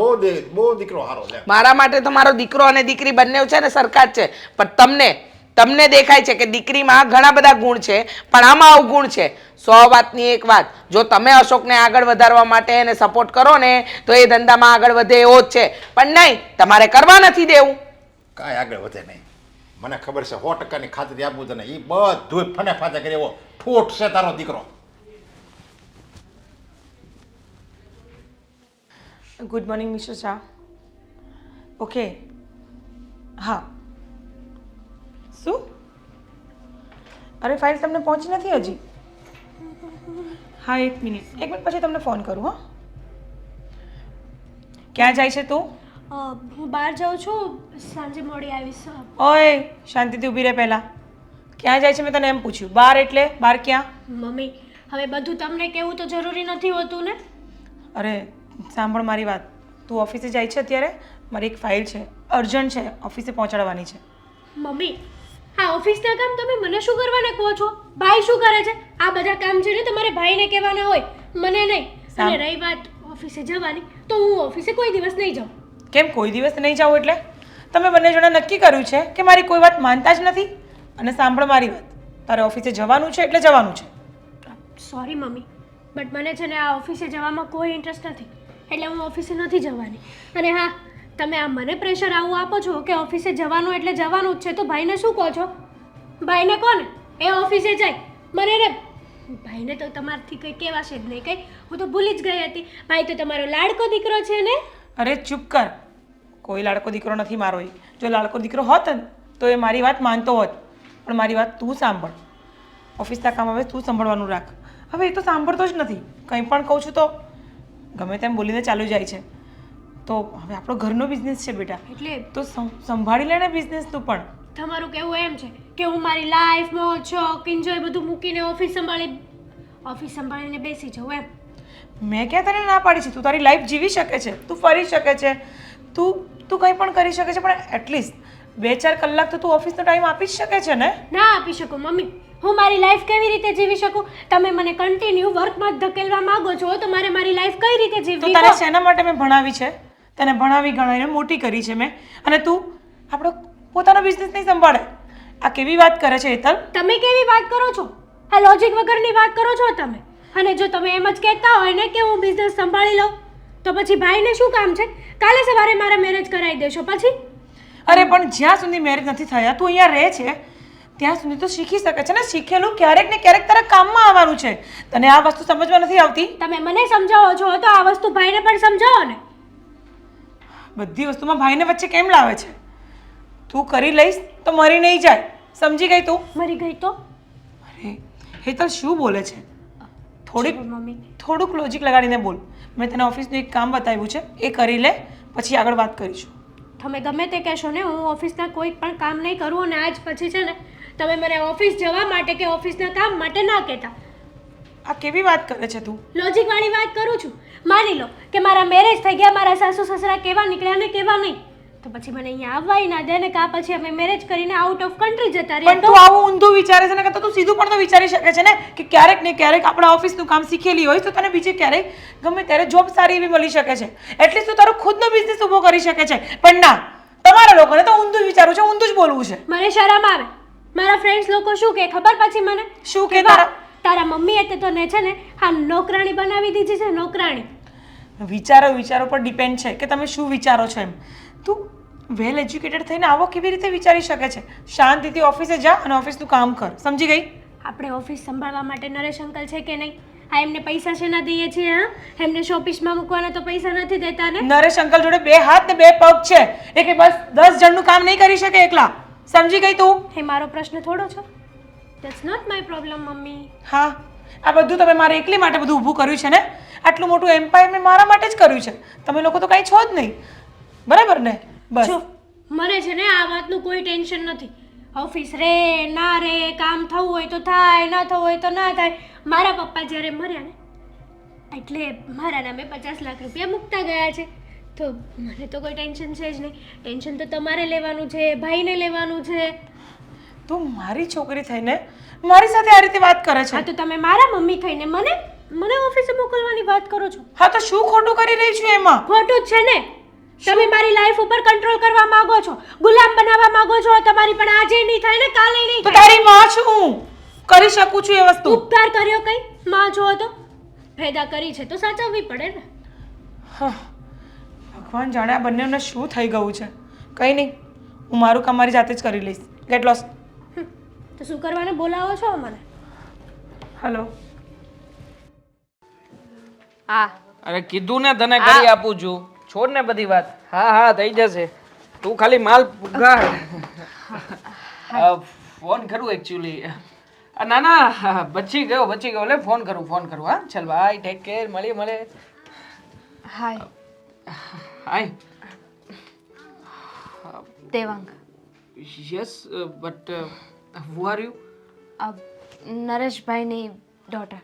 બહુ દીકરો સારો છે. મારા માટે તો મારો દીકરો અને દીકરી બંને છે ને સરખા જ છે. પણ તમને દેખાય છે કે દીકરીમાં ઘણા બધા ગુણ છે પણ આમાં અવગુણ છે. 100 વાતની એક વાત, જો તમે અશોકને આગળ વધારવા માટે એને સપોર્ટ કરો ને તો એ ધંધામાં આગળ વધે એવો જ છે. પણ નહીં, તમારે કરવા નથી દેવું. કાંઈ આગળ વધે નહીં. મને ખબર છે, 100%ની ખાતરી આપું તને. એ બધું ફને ફાતે કરે એવો ઠોઠ છે તારો દીકરો. Good morning mister Shah. Okay, હા. શું? અરે ફાઇલ તમને પહોંચી નથી હજી? હા, 1 મિનિટ પછી તમને ફોન કરું. હા, ક્યાં જાય છે તું? હું બહાર જાઉં છું, સાંજે મોડી આવીશ. ઓય શાંતિથી ઊભી રહે. પહેલાં ક્યાં જાય છે મેં તને એમ પૂછ્યું. બહાર એટલે બહાર ક્યાં? મમ્મી, હવે બધું તમને કહેવું તો જરૂરી નથી હોતું ને. અરે સાંભળ મારી વાત. તું ઓફિસે જાય છે અત્યારે? મારી એક ફાઇલ છે, અર્જન્ટ છે, ઓફિસે પહોંચાડવાની છે. મમ્મી, આ ઓફિસના કામ તમે મને શું કરવાને કહો છો? ભાઈ શું કરે છે? આ બધા કામ છે ને તમારે ભાઈને કહેવાના હોય. મને નહીં. અને રહી વાત ઓફિસે જવાની, તો હું ઓફિસે કોઈ દિવસ નહીં જાઉં. કેમ કોઈ દિવસ નહીં જાઓ એટલે? તમે બંને જણા નક્કી કર્યું છે કે મારી કોઈ વાત માનતા જ નથી? અને સાંભળ મારી વાત, તારે ઓફિસે જવાનું છે એટલે જવાનું છે. સોરી મમ્મી, બટ મને છે ને આ ઓફિસે જવામાં કોઈ ઇન્ટરેસ્ટ નથી, એટલે હું ઓફિસે નથી જવાની. અને હા, તમે આ મને પ્રેશર આવું આપો છો કે ઓફિસે જવાનું એટલે જવાનું જ છે, તો ભાઈને શું કહો છો? ભાઈને કોને એ ઓફિસે જાય, મને ને ભાઈને તો તમારથી કંઈ કહેવાશે જ નહીં. કંઈ હું તો ભૂલી જ ગઈ હતી. ભાઈ તો તમારો લાડકો દીકરો છે ને. અરે ચૂપ કર, કોઈ લાડકો દીકરો નથી મારો. એ જો લાડકો દીકરો હોત ને તો એ મારી વાત માનતો હોત. પણ મારી વાત તું સાંભળ. ઓફિસના કામ હવે તું સંભાળવાનું રાખ. હવે એ તો સાંભળતો જ નથી. કંઈ પણ કહું છું તો ગમે તેમ બોલીને ચાલુ જાય છે. તો હવે આપણો ઘરનો બિઝનેસ છે બેટા, એટલે તો સંભાળી લે ને બિઝનેસનું પણ. તમારું કહેવું એમ છે કે હું મારી લાઈફ મોજ શોખ એન્જોય બધું મૂકીને ઓફિસ સંભાળીને બેસી જાઉં એમ? મેં ક્યાં તને ના પાડી છે? તું તારી લાઈફ જીવી શકે છે, તું ફરી શકે છે, તું કંઈ પણ કરી શકે છે, પણ એટલીસ્ટ 2-4 કલાક તો તું ઓફિસનો ટાઈમ આપી જ શકે છે ને? ના આપી શકું મમ્મી. હું મારી લાઈફ કેવી રીતે જીવી શકું? તમે મને કન્ટિન્યુ વર્કમાં જ ધકેલવા માંગો છો, તો મારે મારી લાઈફ કઈ રીતે તો જીવવી? તારે શેના માટે મેં ભણાવી છે? તને ભણાવી ગણાવીને મોટી કરી છે મેં, અને તું આપણો પોતાનો બિઝનેસ નહીં સંભાળે. આ કેવી વાત કરે છે હેતલ? તમે કેવી વાત કરો છો? આ લોજિક વગરની વાત કરો છો તમે. અને જો તમે એમ જ કહેતા હોય ને કે હું બિઝનેસ સંભાળી લઉં, તો પછી ભાઈને શું કામ છે? કાલે સવારે મારા મેરેજ કરાવી દેશો પછી? અરે પણ જ્યાં સુધી મેરેજ નથી થયા, તું અહીંયા રહે છે ત્યાં સુધી તો શીખી શકે છે ને. શીખેલું ક્યારેક ને ક્યારેક તારા કામમાં આવવાનું છે. તને આ વસ્તુ સમજવા નથી આવતી? તમે મને સમજાવો છો તો આ વસ્તુ ભાઈને પણ સમજાવો ને. બધી વસ્તુમાં ભાઈને વચ્ચે કેમ લાવે છે? તું કરી લઈશ તો મરી નહીં જાય, સમજી ગઈ તું? મરી ગઈ તો? અરે હેતલ શું બોલે છે? મમ્મી થોડુંક લોજિક લગાડીને બોલ. મેં તને ઓફિસનું એક કામ બતાવ્યું છે, એ કરી લે, પછી આગળ વાત કરીશું. તમે ગમે તે કહેશો ને, હું ઓફિસના કોઈ પણ કામ નહીં કરું. અને આજ પછી છે ને તમે મને ઓફિસ જવા માટે કે ઓફિસના કામ માટે ના કહેતા. આ કેવી વાત કરે છે તું? લોજિક વાળી વાત કરું છું. માની લો કે મારા મેરેજ થઈ ગયા, મારા સાસુ સસરા કેવા નીકળ્યા ને કેવા નહીં, તો પછી મને અહીંયા આવવાય ના દે ને, કાં પછી અમે મેરેજ કરીને આઉટ ઓફ કન્ટ્રી જતા રહીએ. પણ તું આવું ઊંધું વિચારે છે ને, કે તું સીધું પણ તો વિચારી શકે છે ને કે ક્યારેક ને ક્યારેક આપણા ઓફિસનું કામ શીખેલી હોય તો તને બીજે ક્યારેક ગમે ત્યારે જોબ સારી એવી મળી શકે છે. એટલીસ્ટ તું તારો ખુદનો બિઝનેસ ઊભો કરી શકે છે. પણ ના, તમારા લોકોને તો ઊંધું વિચારવું છે, ઊંધું જ બોલવું છે. મને શરમ આવે. મારા ફ્રેન્ડ્સ લોકો શું કે ખબર પછી મને? શું કે તારા? તારા મમ્મીએ તો ને છે ને હા નોકરાણી બનાવી દીધી છે, નોકરાણી. વિચારો પર ડિપેન્ડ છે કે તમે શું વિચારો છો એમ. તું વેલ એજ્યુકેટેડ થઈને આવો કેવી રીતે વિચારી શકે છે? શાંતિથી ઓફિસે જા અને ઓફિસનું કામ કર, સમજી ગઈ? આપણે ઓફિસ સંભાળવા માટે નરેશ અંકલ છે કે નહીં? હા, એમને પૈસા શેના દઈએ છીએ? હા, એમને શોપીસમાં મૂકવાના તો પૈસા નથી દેતા ને? નરેશ અંકલ જોડે 2 હાથ ને 2 પગ છે, એ કે બસ 10 જણનું કામ નહીં કરી શકે એકલા, સમજી ગઈ તું? એ મારો પ્રશ્ન થોડો છે. That's not my problem mummy. હા, આ બધું તમે મારે એકલી માટે બધું ઊભું કર્યું છે ને? આટલું મોટું એમ્પાયર મેં મારા માટે જ કર્યું છે. તમે લોકો તો કાંઈ છો જ નહીં, બરાબર ને? બસ જો મને છે ને આ વાતનું કોઈ ટેન્શન નથી. ઓફિસ રે ના રે, કામ થવું હોય તો થાય, ના થવું હોય તો ના થાય. મારા પપ્પા જ્યારે મર્યા ને એટલે મારા નામે 50 લાખ રૂપિયા મૂકતા ગયા છે, તો મને તો કોઈ ટેન્શન છે જ નહીં. ટેન્શન તો તમારે લેવાનું છે, ભાઈને લેવાનું છે. તું મારી છોકરી થઈને મારી સાથે આ રીતે વાત કરે છે? હા, તો તમે મારા મમ્મી થઈને મને ઓફિસે મોકલવાની વાત કરો છો. હા, તો શું ખોટું કરી રહી છું એમાં? ખોટું જ છે ને. તમે મારી લાઈફ ઉપર કંટ્રોલ કરવા માંગો છો, ગુલામ બનાવવા માંગો છો. તમારી પણ આજે નહીં થાય ને કાલે નહીં તો થાય. તારી માં છું હું, કરી શકું છું એ વસ્તુ. ઉપકાર કર્યો કઈ? માં છો તો ફાયદા કરી છે તો સાચવવી પડે ને. હા, ભગવાન જાણે આ બંનેને શું થઈ ગયું છે. કંઈ નહીં, હું મારું કામ મારી જાતે જ કરી લઈશ. Get lost. તો શું કરવાને બોલાવો છો મને? હેલો. હા અરે કીધું ને તને કરી આપું છું, છોડ ને બધી વાત. હા હા થઈ જશે, તું ખાલી માલ પુગાડ. ફોન કરું એકચ્યુઅલી. ના ના બચી ગયો લે. ફોન કરું. હા ચાલ બાય, ટેક કેર, મળે. Hi hi. Devang. Yes but who are you? નરેશભાઈની ડોટર.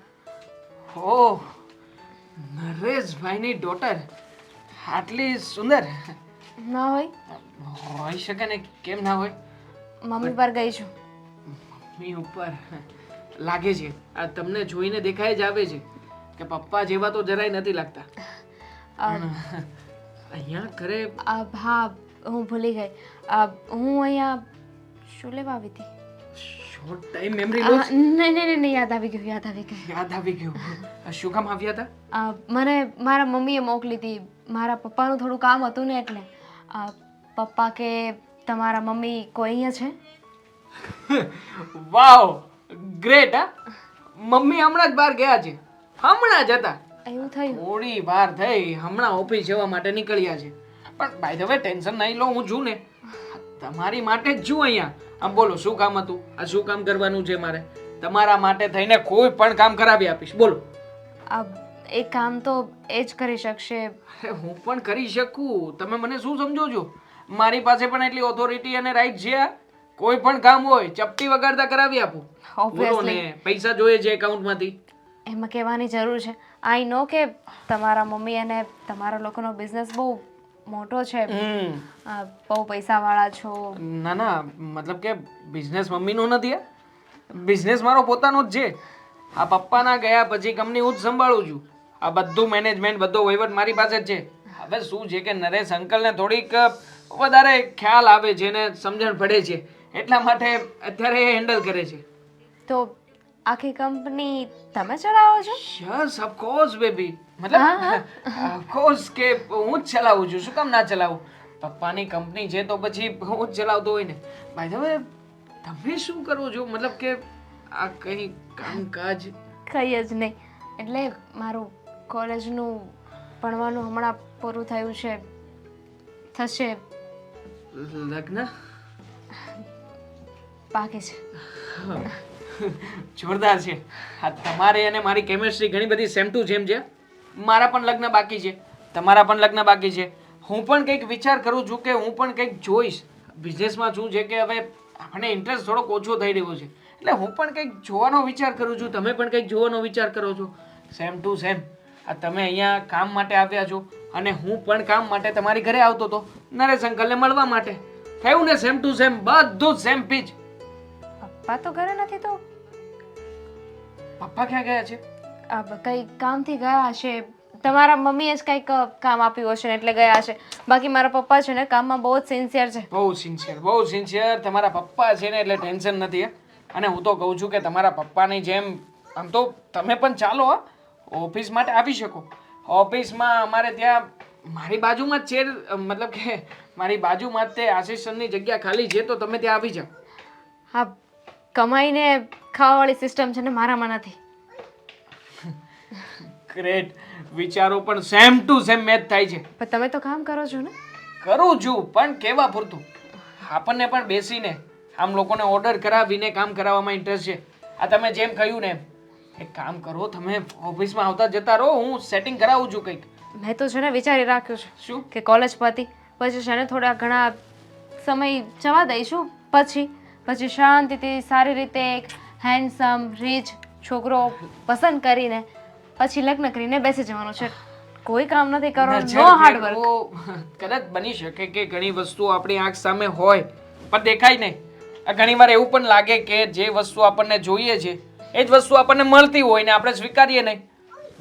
ઓહ, નરેશભાઈની ડોટર. આટલી સુંદર ના હોય? હોઈ શકે ને, કેમ ના હોય? મમ્મી પર ગઈ છું. મમ્મી ઉપર લાગે છે. આ તમને જોઈને દેખાય જ આવે છે કે પપ્પા જેવા તો જરાય નથી લાગતા અ, અહીંયા ઘરે હા હું ભૂલી ગઈ હું અહીંયા શું લેવા આવી હતી શોર્ટ ટાઈમ મેમરી નહીં નહીં નહીં યાદ આવી ગયું યાદ આવી ગયું શું કામ આવ્યા હતા મને મારા મમ્મીએ મોકલી હતી મારા પપ્પાનું થોડું કામ હતું ને એટલે પપ્પા કે તમારા મમ્મી કોઈ અહીંયા છે વાવ ગ્રેટ હા મમ્મી હમણાં જ બહાર ગયા છે હમણાં જ હતા એવું થયું થોડી વાર થઈ હમણાં ઓફિસ જવા માટે નીકળ્યા છે પણ બાય ધ વે ટેન્શન નહીં લો હું છું ને તમારી માટે જ છું અહીંયા આમ બોલો શું કામ હતું આ શું કામ કરવાનું છે મારે તમારા માટે થઈને કોઈ પણ કામ કરાવી આપીશ બોલો એ કામ તો એ જ કરી શકશે અરે હું પણ કરી શકું તમે મને શું સમજો છો મારી પાસે પણ એટલી ઓથોરિટી અને રાઈટ છે કોઈ પણ કામ હોય ચપટી વગાડતા કરાવી આપું બોલો ને પૈસા જોઈએ છે એકાઉન્ટમાંથી એમાં કહેવાની જરૂર છે આઈ નો કે તમારા મમ્મી અને તમારા લોકોનો બિઝનેસ બહુ મોટો છે બહુ પૈસાવાળા છો ના ના મતલબ કે બિઝનેસ મમ્મીનો નથી બિઝનેસ મારો પોતાનો જ છે આ પપ્પાના ગયા પછી કંપની હું જ સંભાળું છું આ બધું મેનેજમેન્ટ બધો વહીવટ મારી પાસે જ છે હવે શું છે કે નરેશ અંકલને થોડીક વધારે ખ્યાલ આવે છે ને સમજણ પડે છે એટલા માટે અત્યારે એ હેન્ડલ કરે છે તો આખી કંપની તમે ચલાવો છો યસ ઓફ કોર્સ બેબી મતલબ ઓફ કોર્સ કે હું જ ચલાવું છું શું કામ ના ચલાવું પપ્પાની કંપની છે તો પછી હું જ ચલાવતો હોય ને બાય ધ વે તમે શું કરો છો મતલબ કે આ કઈ કામકાજ કંઈ જ નહીં એટલે મારું કોલેજનું ભણવાનું હમણાં પૂરું થયું છે થશે લગ્ન બાકી છે જોરદાર છે આ તમારે અને મારી કેમિસ્ટ્રી ઘણી બધી સેમ ટુ સેમ છે મારા પણ લગ્ન બાકી છે તમારા પણ લગ્ન બાકી છે હું પણ કંઈક વિચાર કરું છું કે હું પણ કંઈક જોઈશ બિઝનેસમાં શું છે કે હવે મને ઇન્ટરેસ્ટ થોડોક ઓછો થઈ રહ્યો છે એટલે હું પણ કંઈક જોવાનો વિચાર કરું છું તમે પણ કંઈક જોવાનો વિચાર કરો છો સેમ ટુ સેમ આ તમે અહીંયા કામ માટે આવ્યા છો અને હું પણ કામ માટે તમારી ઘરે આવતો હતો નરેશ અંકલને મળવા માટે થયું ને સેમ ટુ સેમ બધું સેમ પીચ પપ્પા તો ઘરે નથી તો પપ્પા ક્યાં ગયા છે કંઈ કામથી ગયા હશે તમારા મમ્મીએ જ કંઈક કામ આપ્યું હશે ને એટલે ગયા હશે બાકી મારા પપ્પા છે ને કામમાં બહુ જ સિન્સિયર છે બહુ સિન્સિયર તમારા પપ્પા છે ને એટલે ટેન્શન નથી અને હું તો કહું છું કે તમારા પપ્પાની જેમ આમ તો તમે પણ ચાલો ઓફિસ માટે આવી શકો ઓફિસમાં અમારે ત્યાં મારી બાજુમાં જ છે મતલબ કે મારી બાજુમાં જ તે આસિસ્ટન્ટની જગ્યા ખાલી છે તો તમે ત્યાં આવી જાઓ હા કમાઈને ખાવાવાળી સિસ્ટમ છે ને મારામાં નથી ગ્રેટ વિચારો પણ સેમ ટુ સેમ મેચ થાય છે પણ તમે તો કામ કરો છો ને કરું છું પણ કેવા પૂરતું આપણને પણ બેસીને આમ લોકોને ઓર્ડર કરાવીને કામ કરાવવામાં ઇન્ટરેસ્ટ છે આ તમે જેમ કહ્યું ને એક કામ કરો તમે ઓફિસમાં આવતા જતા રહો હું સેટિંગ કરાવું છું કંઈક મેં તો છે ને વિચારી રાખ્યું છે શું કે કોલેજ પતી પછી છે ને થોડા ઘણા સમય જવા દઈશું પછી શાંતિથી સારી રીતે એક હેન્ડસમ રીચ છોકરો પસંદ કરીને પછી લગ્ન કરીને બેસી જવાનું છે કોઈ કામ નથી કરવાનું નો હાર્ડ વર્ક કદાચ બની શકે કે ઘણી વસ્તુઓ આપણી આંખ સામે હોય પણ દેખાય નહીં ઘણીવાર એવું પણ લાગે કે જે વસ્તુ આપણને જોઈએ છે એ જ વસ્તુ આપણને મળતી હોય ને આપણે સ્વીકારીએ નહીં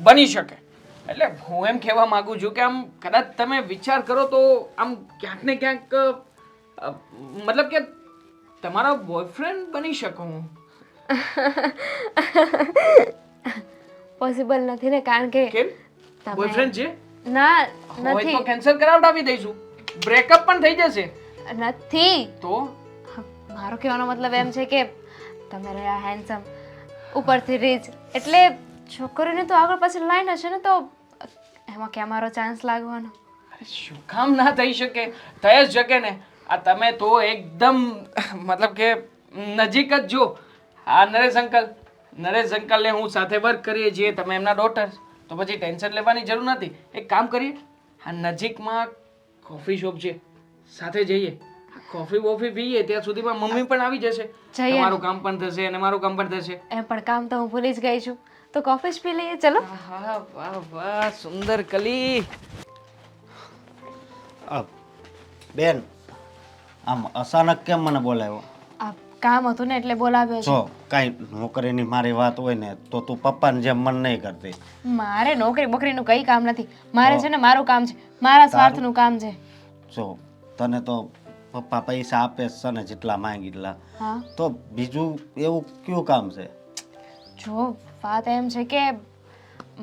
બની શકે એટલે હું એમ કહેવા માંગુ છું કે આમ કદાચ તમે વિચાર કરો તો આમ ક્યાંક ને ક્યાંક મતલબ કે તમારો બોયફ્રેન્ડ બની શકું હું પોસિબલ નથી ને કારણ કે કેમ બોયફ્રેન્ડ છે ના હોય નથી તો કેન્સલ કરાવડાવી દઈશું બ્રેકઅપ પણ થઈ જશે નથી તો મારો કહેવાનો મતલબ એમ છે કે તમે રહ્યા હેન્ડસમ ઉપરથી રીચ એટલે છોકરીને તો આગળ પાછળ લાઈન હશે ને તો એમાં ક્યાં મારો ચાન્સ લાગવાનો શું કામ ના થઈ શકે થઈ જ શકે ને આ તમે તો એકદમ મતલબ કે નજીક જ જો આ નરેશ અંકલને હું સાથે વર્ક કરીએ છીએ તમે એમના ડોટર તો પછી ટેન્શન લેવાની જરૂર નથી એક કામ કરીએ આ નજીકમાં કોફી શોપ છે સાથે જઈએ કોફી પીએ ત્યાં સુધીમાં મમ્મી પણ આવી જશે તમારું કામ પણ થશે અને મારું કામ પણ થશે એમ પણ કામ તો હું ભૂલી જ ગઈ છું તો કોફી જ પી લઈએ ચલો હા વાહ વાહ સુંદર કલી બેન આમ અચાનક કેમ મને બોલાવ્યો કામ હતું ને એટલે બોલાવ્યો છે. જો કાંઈ નોકરીની મારી વાત હોય ને તો તું પપ્પાને જેમ મન નહીં કરતી. મારે નોકરી બોકરીનું કંઈ કામ નથી. મારે છે ને મારું કામ છે, મારા સ્વાર્થનું કામ છે. જો તને તો પપ્પા પૈસા આપે છે ને જેટલા માંગી એટલા, હા તો બીજું એવું કયું કામ છે? જો વાત એમ છે કે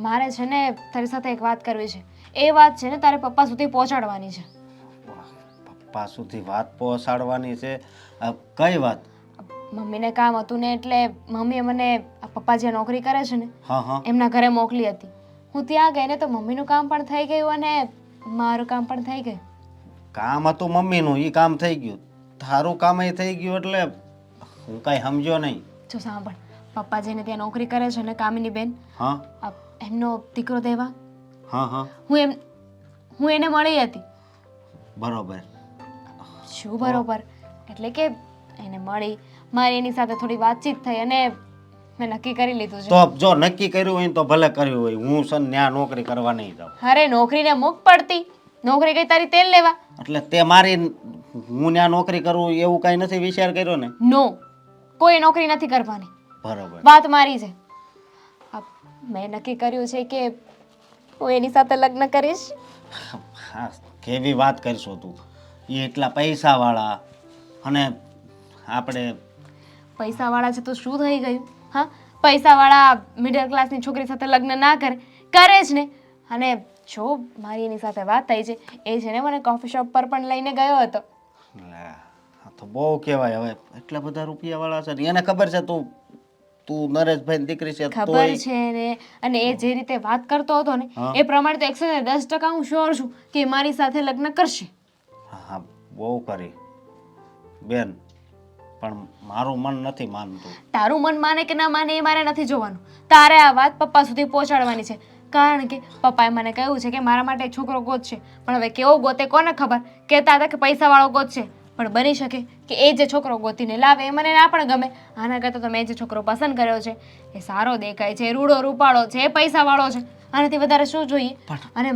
મારે છે ને તારી સાથે એક વાત કરવી છે. એ વાત છે ને તારે પપ્પા સુધી પહોંચાડવાની છે. પપ્પા સુધી વાત પહોંચાડવાની છે? કઈ વાત? મમ્મીને કામ હતું ને એટલે મમ્મીએ મને આ પપ્પા જે નોકરી કરે છે ને હા હા એમના ઘરે મોકલી હતી. હું ત્યાં ગઈ ને તો મમ્મીનું કામ પણ થઈ ગયું અને મારું કામ પણ થઈ ગયું. કામ હતું મમ્મીનું, એ કામ થઈ ગયું, તારું કામ એ થઈ ગયું, એટલે હું કાંઈ સમજ્યો નહીં. જો સાંભળ, પપ્પા જેને ત્યાં નોકરી કરે છે ને કામિની બેન, હા એમનો દીકરો દેવા, હા હા હું એને મળી હતી. બરોબર. શું બરોબર? એટલે કે એને મળી, મારી એની સાથે થોડી વાતચીત થઈ અને મેં નક્કી કરી લીધું છે. તો જો નક્કી કર્યું હોય તો ભલે કર્યું હોય, હું છે ને ત્યાં નોકરી કરવા નહીં જાઉં. અરે નોકરીને મૂક પડતી, નોકરી કઈ તારી તેલ લેવા? એટલે તે મારી હું ત્યાં નોકરી કરું એવું કાંઈ નથી વિચાર કર્યો ને? નો, કોઈ નોકરી નથી કરવાની. બરોબર. વાત મારી છે. મેં નક્કી કર્યું છે કે હું એની સાથે લગ્ન કરીશ. હા, કેવી વાત કરશો તું? એ એટલા પૈસાવાળા અને આપણે પૈસાવાળા છે તો શું થઈ ગયું? હા, પૈસાવાળા મિડલ ક્લાસની છોકરી સાથે લગ્ન ના કરે, કરે જ ને. અને જો મારી એની સાથે વાત થઈ છે, એ છે ને મને કોફી શોપ પર પણ લઈને ગયો હતો. લે, આ તો બહુ કહેવાય. હવે એટલા બધા રૂપિયાવાળા છે ને, એને ખબર છે તું નરેશભાઈની દીકરી છે ખબર તોય છે ને. અને એ જે રીતે વાત કરતો હતો ને એ પ્રમાણે તો 110% હું શ્યોર છું કે એ મારી સાથે લગ્ન કરશે. હા બહુ કરી બેન, પણ મારું મન નથી માનતું. તારું મન માને કે ના માને એ મારે નથી જોવાનું. તારે આ વાત પપ્પા સુધી પહોંચાડવાની છે. કારણ કે પપ્પાએ મને કહ્યું છે કે મારા માટે એક છોકરો ગોતશે. પણ હવે કેવો ગોતે કોને ખબર? કહેતા હતા કે પૈસાવાળો ગોતશે, પણ બની શકે કે એ જે છોકરો ગોતીને લાવે એ મને ના પણ ગમે. આના કરતાં તો મેં જે છોકરો પસંદ કર્યો છે એ સારો દેખાય છે, રૂડો રૂપાળો છે, એ પૈસાવાળો છે. આનાથી વધારે શું જોઈએ? અને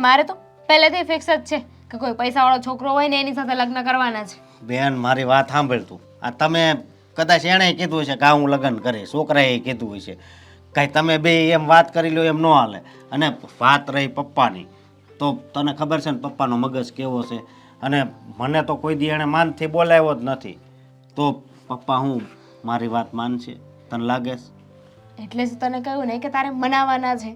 મારે તો પહેલેથી ફિક્સ જ છે કે કોઈ પૈસાવાળો છોકરો હોય ને એની સાથે લગ્ન કરવાના છે. બેન મારી વાત સાંભળ તું. આ તમે કદાચ એણે કીધું હશે કે આ હું લગ્ન કરીશ, છોકરાએ કીધું હશે, કાંઈ તમે બે એમ વાત કરી લો એમ ન હાલે. અને વાત રહી પપ્પાની, તો તને ખબર છે ને પપ્પાનો મગજ કેવો છે. અને મને તો કોઈ દી એણે માનથી બોલાવ્યો જ નથી. તો પપ્પા હું મારી વાત માનશે? તને લાગે છે? એટલે જ તને કહ્યું ને કે તારે મનાવવાના છે.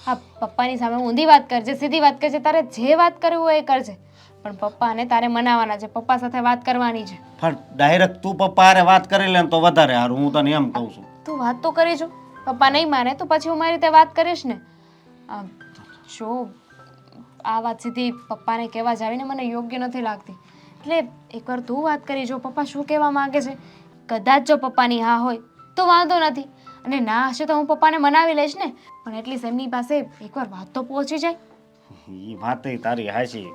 હા, પપ્પાની સામે ઊંધી વાત કરજે, સીધી વાત કરજે, તારે જે વાત કરવી હોય એ કરજે, પણ પપ્પાને તારે મનાવવાના છે. પપ્પા સાથે વાત કરવાની છે. પણ ડાયરેક્ટ તું પપ્પા હારે વાત કરી લે ને તો વધારે સારું, હું તને એમ કહું છું. તું વાત તો કરી જો. પપ્પા નહીં માને તો પછી હું મારી રીતે વાત કરીશ ને. જો આ વાત સીધી પપ્પાને કહેવા જાવીને મને યોગ્ય નથી લાગતી. એટલે એકવાર તું વાત કરી જો પપ્પા શું કહેવા માંગે છે. કદાચ જો પપ્પાની હા હોય તો વાંધો નથી, અને ના હશે તો હું પપ્પાને મનાવી લઈશ ને. પણ એટલીસ્ટ એમની પાસે એકવાર વાત તો પહોંચી જાય. એ વાત તારી હાચી,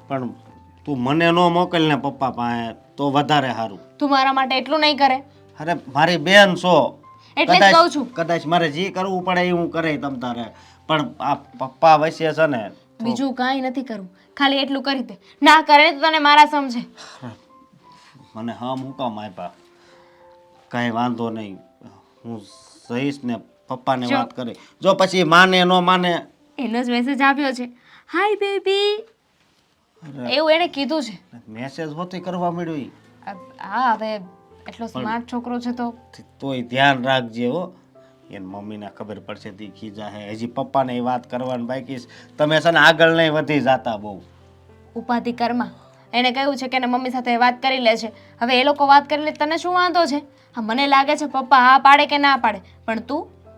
પણ તું મને ન મોકલ ને પપ્પા પાસે તો વધારે સારું. તું મારા માટે એટલું નહીં કરે? અરે મારી બેન છો, એટલે જ કહું છું. કદાચ મારે જે કરવું પડે એ હું કરે તમ તારે, પણ આ પપ્પા વચ્ચે છે ને બીજું કાંઈ નથી કરવું, ખાલી એટલું કરી દે. ના કરે તો તને મારા સમજે. મને હમ હું કામ આપ્યા? કાંઈ વાંધો નહીં, હું જઈશ ને પપ્પાને વાત કરી. જો પછી માને ન માને, એનો જ મેસેજ આવ્યો છે, હાય બેબી, એવું એને કીધું છે. મેસેજ હોતી કરવા મળ્યો ઈ. હા, હવે એટલો સ્માર્ટ છોકરો છે તો તોય ધ્યાન રાખજે હો. એને મમ્મીને ખબર પડશે તી ખીજા હે. હજી પપ્પાને એ વાત કરવાની બાકી છે. તમે છે ને આગળ નહીં વધી જાતા બહુ. ઉપાધિ કર્મા એને કહ્યું છે કે એને મમ્મી સાથે વાત કરી લે છે. હવે એ લોકો વાત કરી લે તને શું વાંધો છે? હા, મને લાગે છે પપ્પા હા પાડે કે ના પાડે, પણ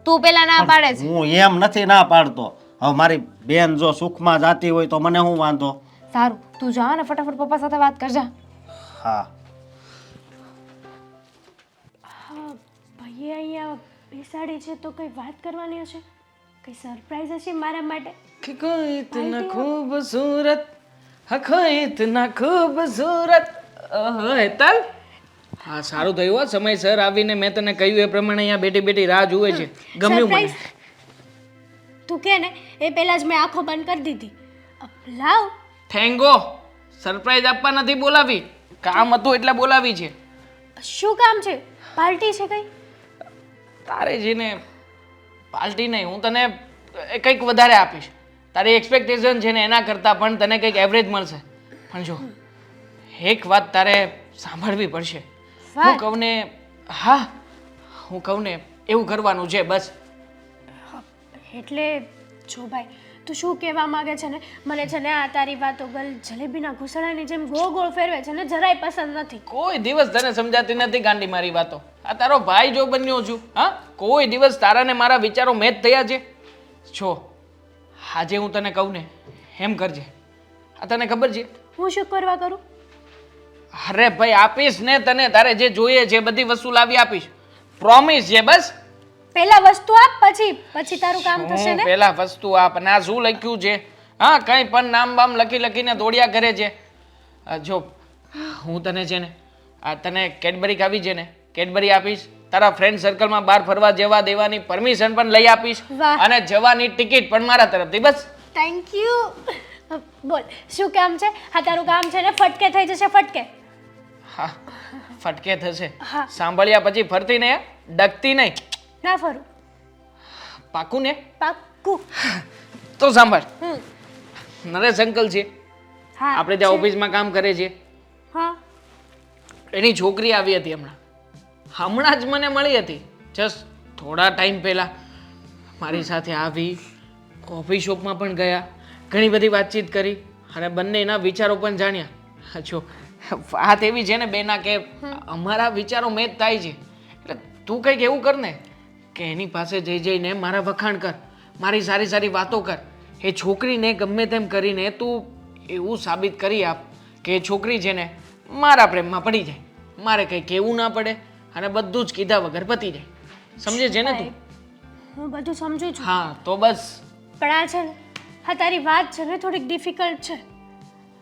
તું પેલા ના પાડે છે. હું એમ નથી ના પાડતો. હવે મારી બેન જો સુખમાં જાતી હોય તો મને શું વાંધો? સારું, તું જા ને ફટાફટ પપ્પા સાથે વાત કરજા. હા. ભાઈએ અહીંયા બેસાડી છે તો કંઈ વાત કરવાની હશે, કંઈ સરપ્રાઈઝ હશે મારા માટે. कि कोई इतना खूबसूरत, हाँ कोई इतना खूबसूरत. હેતલ, હા સારું થયું હો, સમયસર આવીને મેં તને કહ્યું એ પ્રમાણે અહીંયા બેઠી બેઠી રાહ જુએ છે. ગમ્યું મને. તું કે ને એ પહેલાં જ મેં આંખો બંધ કરી દીધી. લાવ. થેન્ગો, સરપ્રાઈઝ આપવા નથી બોલાવી, કામ હતું એટલે બોલાવી છે. શું કામ છે? પાર્ટી છે કઈ? તારે જેને પાર્ટી નહીં, હું તને કંઈક વધારે આપીશ. તારી એક્સપેક્ટેશન છે ને એના કરતાં પણ તને કંઈક એવરેજ મળશે. પણ જો એક વાત તારે સાંભળવી પડશે. હું કહું ને, હા હું કહું ને એવું કરવાનું છે બસ. એટલે જો ભાઈ તું શું કહેવા માંગે છે ને, મને છે ને આ તારી વાતો જલેબીના ઘૂસડાની જેમ ગોળ ગોળ ફેરવે છે ને જરાય પસંદ નથી. કોઈ દિવસ તને સમજાતી નથી ગાંડી મારી વાતો. આ તારો ભાઈ જો બન્યો છું, હા કોઈ દિવસ તારા ને મારા વિચારો મેચ થયા છે? જો આજે હું તને કહું ને એમ કરજે. આ તને ખબર છે? હું શું કરવા કરું? અરે ભાઈ આપીશ ને તને, તારે જે જોઈએ છે બધી વસ્તુ લાવી આપીશ. પ્રોમિસ છે બસ. પહેલા વસ્તુ આપ, પછી તારું કામ થશે ને. પહેલા વસ્તુ આપ. અને આ શું લખ્યું છે? હા કંઈ પણ નામ બામ લખીને દોડ્યા કરે છે. જો હું તને છે ને આ તને કેડબરી ખાવી છે ને કેડબરી આપીશ. તારા ફ્રેન્ડ સર્કલમાં બહાર ફરવા જવા દેવાની પરમિશન પણ લઈ આપીશ. વાહ. અને જવાની ટિકિટ પણ મારા તરફથી બસ. Thank you. બોલ શું કામ છે? હા તારું કામ છે ને ફટકે થઈ જશે, ફટકે. હા ફટકે થશે. હા. સાંભળ્યા પછી ફરતી નહીં, ડગતી નહીં. ના ફરું. પાકું ને? પાક્કું. તો સાંભળ, હમ. નરેશ અંકલ છે હા આપણે ત્યાં છે. ઓફિસમાં કામ કરે છે. હા એની છોકરી આવી હતી હમણાં જ મને મળી હતી. જસ્ટ થોડા ટાઈમ પહેલાં મારી સાથે આવી, કોફી શોપમાં પણ ગયા, ઘણી બધી વાતચીત કરી અને બંનેના વિચારો પણ જાણ્યા. જો વાત એવી છે ને બેના કે અમારા વિચારો મેચ થાય છે. એટલે તું કંઈક એવું કર ને કે એની પાસે જઈને મારા વખાણ કર, મારી સારી સારી વાતો કર. એ છોકરીને ગમે તેમ કરીને તું એવું સાબિત કરી આપ કે એ છોકરી છે ને મારા પ્રેમમાં પડી જાય, મારે કંઈ કહેવું ના પડે અને બધું જ કીધા વગર પતી જાય. સમજે છે ને તું? હું બધું સમજુ છું, હા તો બસ. પણ આ છે ને હા તારી વાત છે ને થોડીક ડિફિકલ્ટ છે.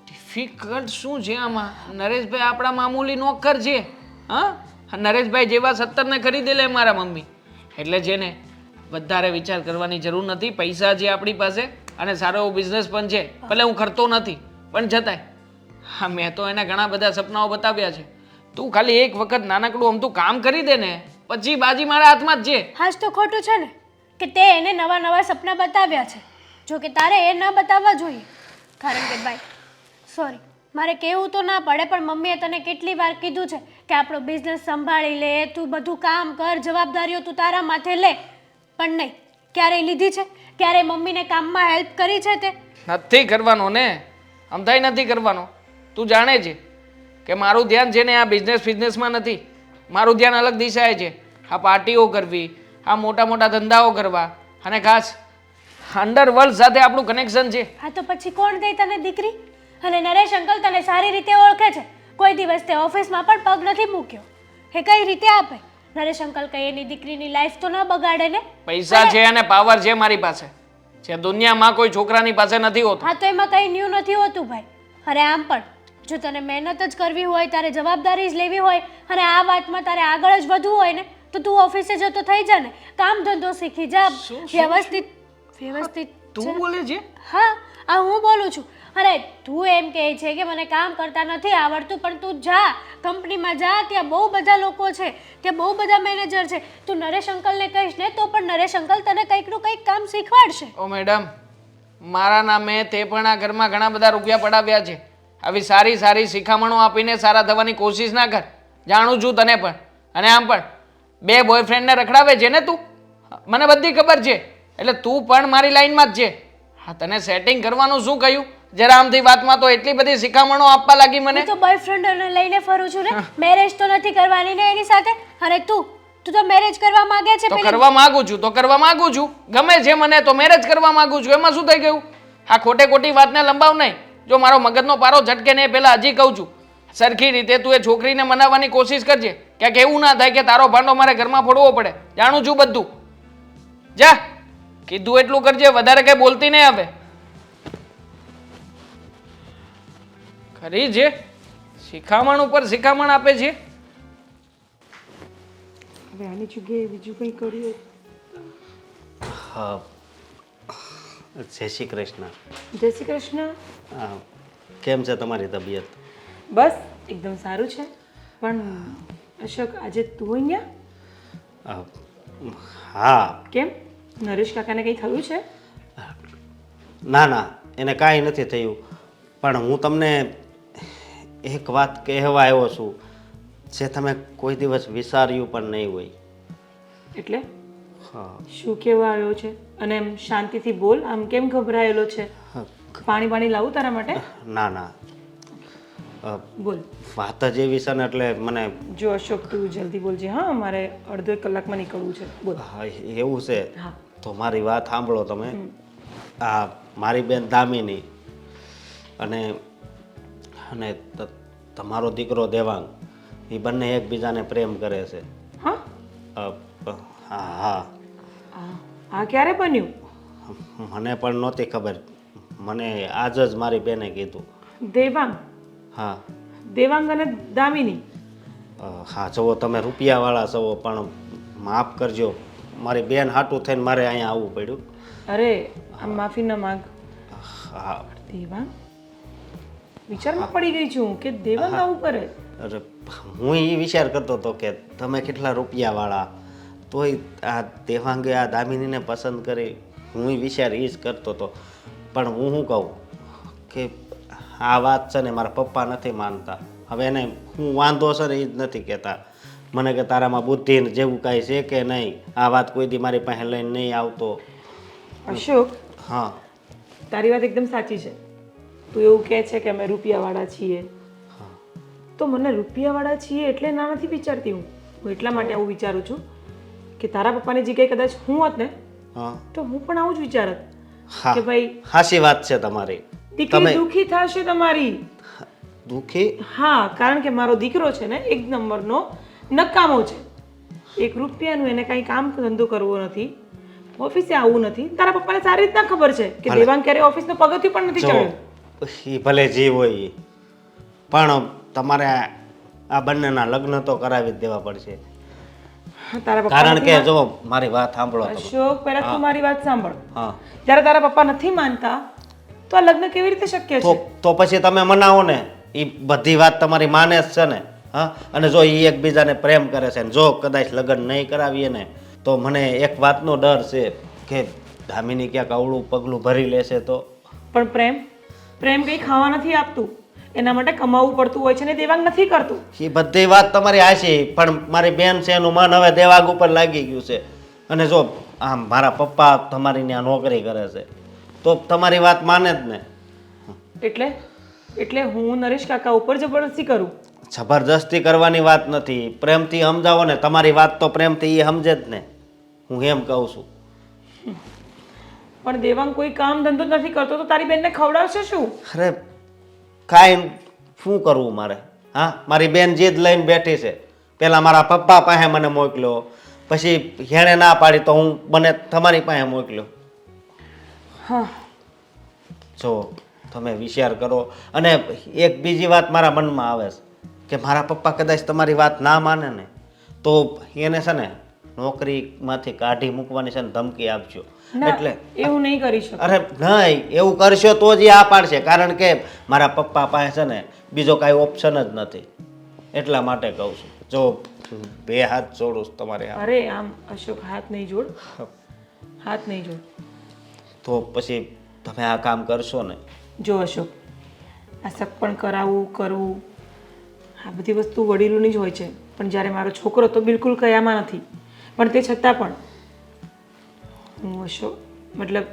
ડિફિકલ્ટ શું છે આમાં? નરેશભાઈ આપણા મામૂલી નોકર છે. હા નરેશભાઈ જેવા 70 ખરીદે લે મારા મમ્મી. એટલે છે ને વધારે વિચાર કરવાની જરૂર નથી. પૈસા છે આપણી પાસે અને સારો એવો બિઝનેસ પણ છે. ભલે હું કરતો નથી પણ છતાંય હા મેં તો એને ઘણા બધા સપનાઓ બતાવ્યા છે. તું ખાલી એક વખત નાનકડું આમ તું કામ કરી દે ને પછી બાજી મારા હાથમાં જ છે. હાજ તો ખોટું છે ને કે તે એને નવા નવા સપના બતાવ્યા છે, જો કે તારે એ ન બતાવવા જોઈએ. કારણ કે ભાઈ સોરી મારે કહેવું તો ના પડે પણ મમ્મીએ તને કેટલી વાર કીધું છે કે આપણો બિઝનેસ સંભાળી લે, તું બધું કામ કર, જવાબદારીઓ તું તારા માથે લે. પણ નહીં, ક્યારેય લીધી છે? ક્યારેય મમ્મીને કામમાં હેલ્પ કરી છે તે? નથી કરવાનો ને, અમથાય નથી કરવાનો. તું જાણે છે કે મારું ધ્યાન છે ને આ બિઝનેસમાં નથી. મારું ધ્યાન અલગ દિશાએ છે. આ પાર્ટીઓ કરવી, આ મોટા મોટા ધંધાઓ કરવા અને ખાસ અંડરવર્લ્ડ સાથે આપણું કનેક્શન છે. હા તો પછી કોણ દે તને દીકરી? અને નરેશ અંકલ તને સારી રીતે ઓળખે છે. કોઈ દિવસ તે ઓફિસમાં પણ પગ નથી મૂક્યો. એ કઈ રીતે આપે? નરેશ અંકલ કઈ એની દીકરીની લાઈફ તો ન બગાડે ને. પૈસા છે અને પાવર છે મારી પાસે, જે દુનિયામાં કોઈ છોકરાની પાસે નથી હોતું. હા તો એમાં કઈ ન્યૂ નથી હોતું ભાઈ. અરે આમ પણ જો તને મહેનત જ કરવી હોય, તારે જવાબદારી જ લેવી હોય અને આ વાતમાં તારે આગળ જ વધવું હોય ને તો તું ઓફિસે જતો થઈ જા ને, કામ ધંધો શીખી જા. વ્યવસ્થિત તું બોલે છે? હા આ હું બોલું છું. અરે તું એમ કહે છે કે મને કામ કરતા નથી આવડતું, પણ તું જા કંપનીમાં જા, ત્યાં બહુ બધા લોકો છે, ત્યાં બહુ બધા મેનેજર છે. તું નરેશ અંકલને કહીશ ને તો પણ નરેશ અંકલ તને કંઈકનું કંઈક કામ શીખવાડશે. ઓ મેડમ, મારા નામે તે પણ આ ઘરમાં ઘણા બધા રૂપિયા પડાવ્યા છે. આવી સારી સારી શિખામણો આપીને સારા થવાની કોશિશ ના કર. જાણું છું તને પણ. અને આમ પણ 2 બોયફ્રેન્ડને રખડાવે છે ને તું, મને બધી ખબર છે. એટલે તું પણ મારી લાઈનમાં જ છે. હા તને સેટિંગ કરવાનું શું કહ્યું? જરા આમથી વાતમાં તો એટલી બધી શિખામણો આપવા લાગી મને. હું તો બોયફ્રેન્ડને લઈને ફરું છું ને, મેરેજ તો નથી કરવાની ને એની સાથે. અને તું તો મેરેજ કરવા માંગે છે. તો કરવા માંગુ છું, ગમે છે મને તો મેરેજ કરવા માંગુ છું. એમાં શું થઈ ગયું? આ ખોટી વાતને લંબાવ નહીં. જો મારો મગજનો પારો ઝટકે ને પહેલા હજી કહું છું, સરખી રીતે તું એ છોકરીને મનાવવાની કોશિશ કરજે. ક્યાંક એવું ના થાય કે તારો ભાંડો મારે ઘરમાં ફોડવો પડે. જાણું છું બધું. જા કીધું એટલું કરજે, વધારે કઈ બોલતી નહીં હવે. ખરી છે શિખામણ ઉપર શિખામણ આપે છે. હવે આની જગ્યાએ બીજું કંઈ કર્યું? હા જય શ્રી કૃષ્ણ. જય શ્રી કૃષ્ણ. કેમ છે તમારી તબિયત? બસ એકદમ સારું છે, પણ અશોક આજે તું અહીંયા અ, હા કેમ નરેશ કાકાને કંઈ થયું છે? ના ના એને કાંઈ નથી થયું, પણ હું તમને એક વાત કહેવા આવ્યો છું જે તમે કોઈ દિવસ વિચાર્યું પણ નહીં હોય. એટલે હા શું કહેવા આવ્યો છે? અને એમ શાંતિથી બોલ, આમ કેમ ગભરાયેલો છે? પાણી પાણી લાવું તારા માટે? ના ના બોલ. વાત જ એવી છે ને એટલે મને જો અશોક તું જલ્દી બોલજે. હા મારે અડધો એક કલાકમાં નીકળવું છે. બોલ. હા, એવું છે હા. તો મારી વાત સાંભળો તમે. આ મારી બેન દામિની અને અને તમારો દીકરો દેવાંગ એ બંને એકબીજાને પ્રેમ કરે છે. હા હા હા આ ક્યારે બન્યું? મને પણ નહોતી ખબર, મને આજ જ મારી બેને કીધું. દેવાંગ હા દેવાંગ અને દામિની? હા જુઓ તમે રૂપિયાવાળા છો પણ માફ કરજો, મારી બેન હાટું થઈને મારે અહીંયા આવવું પડ્યું. અરે આમ માફી ન માંગ. હા દેવાંગ વિચારમાં પડી ગઈ છું કે દેવાંગ આવું કરે. અરે હું એ વિચાર કરતો હતો કે તમે કેટલા રૂપિયાવાળા, તોય આ દેવાંગે આ દામિનીને પસંદ કરી. હું એ વિચાર એ જ કરતો હતો, પણ હું શું કહું કે આ વાત છે ને મારા પપ્પા નથી માનતા. હવે એને હું વાંધો છે ને એ જ નથી કહેતા મને કે તારામાં બુદ્ધિ ને જેવું કાંઈ છે કે નહીં, આ વાત કોઈ દી મારી પાસે લઈને નહીં આવતો. અશોક હા તારી વાત એકદમ સાચી છે. તું એવું કહે છે કે અમે રૂપિયાવાળા છીએ, તો મને રૂપિયાવાળા છીએ એટલે ના નથી વિચારતી. હું એટલા માટે આવું વિચારું છું કે તારા પપ્પાની જગ્યાએ કદાચ હું હોત ને હા તો હું પણ આવું જ વિચારત હા કે ભાઈ હાચી વાત છે તમારી. દીકરી દુઃખી થશે તમારી. દુઃખી? હા કારણ કે મારો દીકરો છે ને એક નંબરનો નકામો છે. એક રૂપિયાનું એને કાંઈ કામ ધંધો કરવો નથી, ઓફિસે આવવું નથી. તારા પપ્પાને સારી રીતના ખબર છે કે દેવાંગ ક્યારે ઓફિસનું પગથિયું પણ નથી ચડ્યું. એ ભલે જીવ હોય ઈ, પણ તમારે આ બંનેના લગ્ન તો કરાવી જ દેવા પડશે. તારા પપ્પા કારણ કે જો મારી વાત સાંભળો તમે. અશોક પહેલા તું મારી વાત સાંભળ. હા જ્યારે તારા પપ્પા નથી માનતા તો આ લગ્ન કેવી રીતે શક્ય છે? તો પછી તમે મનાવો ને, એ બધી વાત તમારી માને જ છે ને. હા અને જો એ એકબીજાને પ્રેમ કરે છે ને જો કદાચ લગ્ન નહીં કરાવીએ ને તો મને એક વાતનો ડર છે કે દામિની ક્યાંક અવળું પગલું ભરી લેશે તો. પણ પ્રેમ કંઈ ખાવા નથી આપતું, એના માટે કમાવવું પડતું હોય છે ને દેવાંગ નથી કરતું. એ બધી વાત તમારી હાચી, પણ મારી બેન છે એનું મન હવે દેવાંગ ઉપર લાગી ગયું છે. અને જો આમ મારા પપ્પા તમારી ત્યાં નોકરી કરે છે તો તમારી વાત માને જ ને. એટલે હું નરેશ કાકા ઉપર જબરદસ્તી કરું? જબરજસ્તી કરવાની વાત નથી, પ્રેમથી સમજાવો ને. તમારી વાત તો પ્રેમથી એ સમજે જ ને, હું એમ કહું છું. પણ દેવાંગ કોઈ કામ ધંધો જ નથી કરતો તો તારી બેનને ખવડાવશે શું? અરે કાંઈ શું કરવું મારે? હા મારી બેન જીદ લઈને બેઠી છે. પહેલાં મારા પપ્પા પાસે મને મોકલ્યો, પછી એણે ના પાડી તો હું મને તમારી પાસે મોકલ્યો. હા જો તમે વિચાર કરો. અને એક બીજી વાત મારા મનમાં આવે છે કે મારા પપ્પા કદાચ તમારી વાત ના માને ને તો એને છે ને નોકરીમાંથી કાઢી મૂકવાની છે ને ધમકી આપજો. એટલે એવું નહીં કરી શકું. અરે નહીં, એવું કરશો તો જ એ આ પાડશે, કારણ કે મારા પપ્પા પાસે છે ને બીજો કાંઈ ઓપ્શન જ નથી. એટલા માટે કહું છું. જો બે હાથ જોડું છું તમારે. અરે આમ અશોક હાથ નહીં જોડ, હાથ નહીં જોડ. તો પછી તમે આ કામ કરશો ને? જો અશોક આ સગપણ કરાવવું કરવું આ બધી વસ્તુ વડીલોની જ હોય છે, પણ જ્યારે મારો છોકરો તો બિલકુલ કયામાં નથી. પણ તે છતાં પણ હું અશોક મતલબ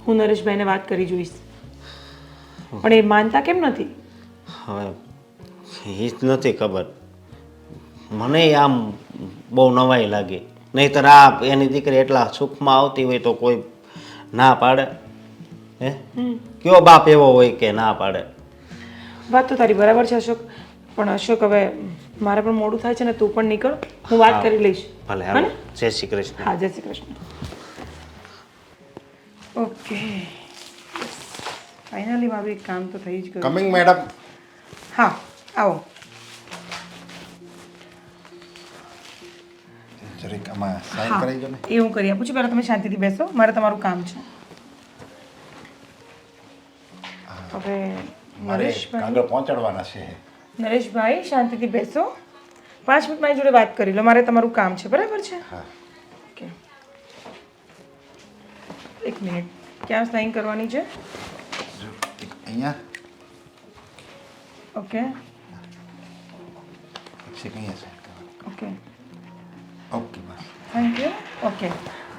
હું નરેશભાઈને વાત કરી જોઈશ. પણ એ માનતા કેમ નથી? હવે એ જ નથી ખબર મને. આમ બહુ નવાઈ લાગી. નહીંતર આ એની દીકરી એટલા સુખમાં આવતી હોય તો કોઈ ના પાડે? હે કયો બાપ એવો હોય કે ના પાડે? વાત તો તારી બરાબર છે અશોક, પણ અશોક હવે મારે પણ મોડું થાય છે ને, તું પણ નીકળ, હું વાત કરી લઈશ. ભલે હાલો. જય શ્રી કૃષ્ણ. હા જય શ્રી કૃષ્ણ. ઓકે ફાઇનલી મારું એક કામ તો થઈ જ ગયું. Coming madam. હા આવો. જરીક આમાં સાઈન હા કરાવી દો ને. એ હું કરી આપું છું. પહેલાં તમે શાંતિથી બેસો, મારે તમારું કામ છે. હવે મારે નરેશભાઈ કાગળ પહોંચાડવાના છે. નરેશભાઈ શાંતિથી બેસો. 5 મિનિટ મારી જોડે વાત કરી લો, મારે તમારું કામ છે, બરાબર છે? હા ઓકે, 1 મિનિટ. ક્યાં સાઈન કરવાની છે? જો અહીંયા ઓકે છે અહીંયા સાઈડ કરવાની. Okay, okay bus. Thank you. Okay,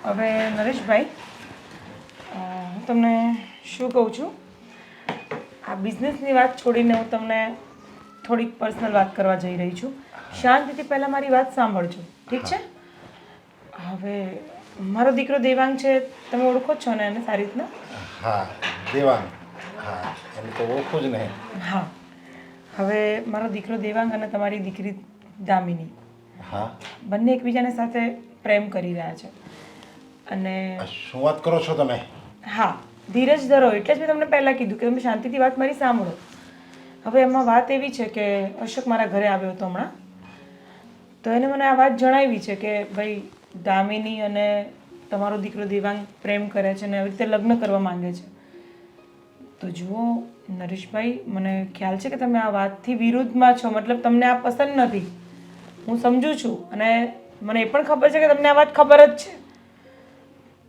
હવે નરેશભાઈ, હું તમને શું કહું છું, આ બિઝનેસની વાત છોડીને હું તમને થોડીક પર્સનલ વાત કરવા જઈ રહી છું. શાંતિથી પહેલાં મારી વાત સાંભળજો, ઠીક છે? હવે મારો દીકરો દેવાંગ છે, તમે ઓળખો જ છો ને એને સારી રીતના? હા દેવાંગ, હા એને તો ઓળખું જ નહીં. હા, હવે મારો દીકરો દેવાંગ અને તમારી દીકરી દામિની હા બંને એકબીજાને સાથે પ્રેમ કરી રહ્યા છે. અને આ શું વાત કરો છો તમે? હા, ધીરજ ધરો, એટલે જ મેં તમને પહેલાં કીધું કે તમે શાંતિથી વાત મારી સાંભળો. હવે એમાં વાત એવી છે કે અશોક મારા ઘરે આવ્યો હતો હમણાં, તો એને મને આ વાત જણાવી છે કે ભાઈ દામિની અને તમારો દીકરો દેવાંગ પ્રેમ કરે છે અને આવી રીતે લગ્ન કરવા માંગે છે. તો જુઓ નરેશભાઈ, મને ખ્યાલ છે કે તમે આ વાતથી વિરુદ્ધમાં છો, મતલબ તમને આ પસંદ નથી, હું સમજુ છું, અને મને એ પણ ખબર છે કે તમને આ વાત ખબર જ છે.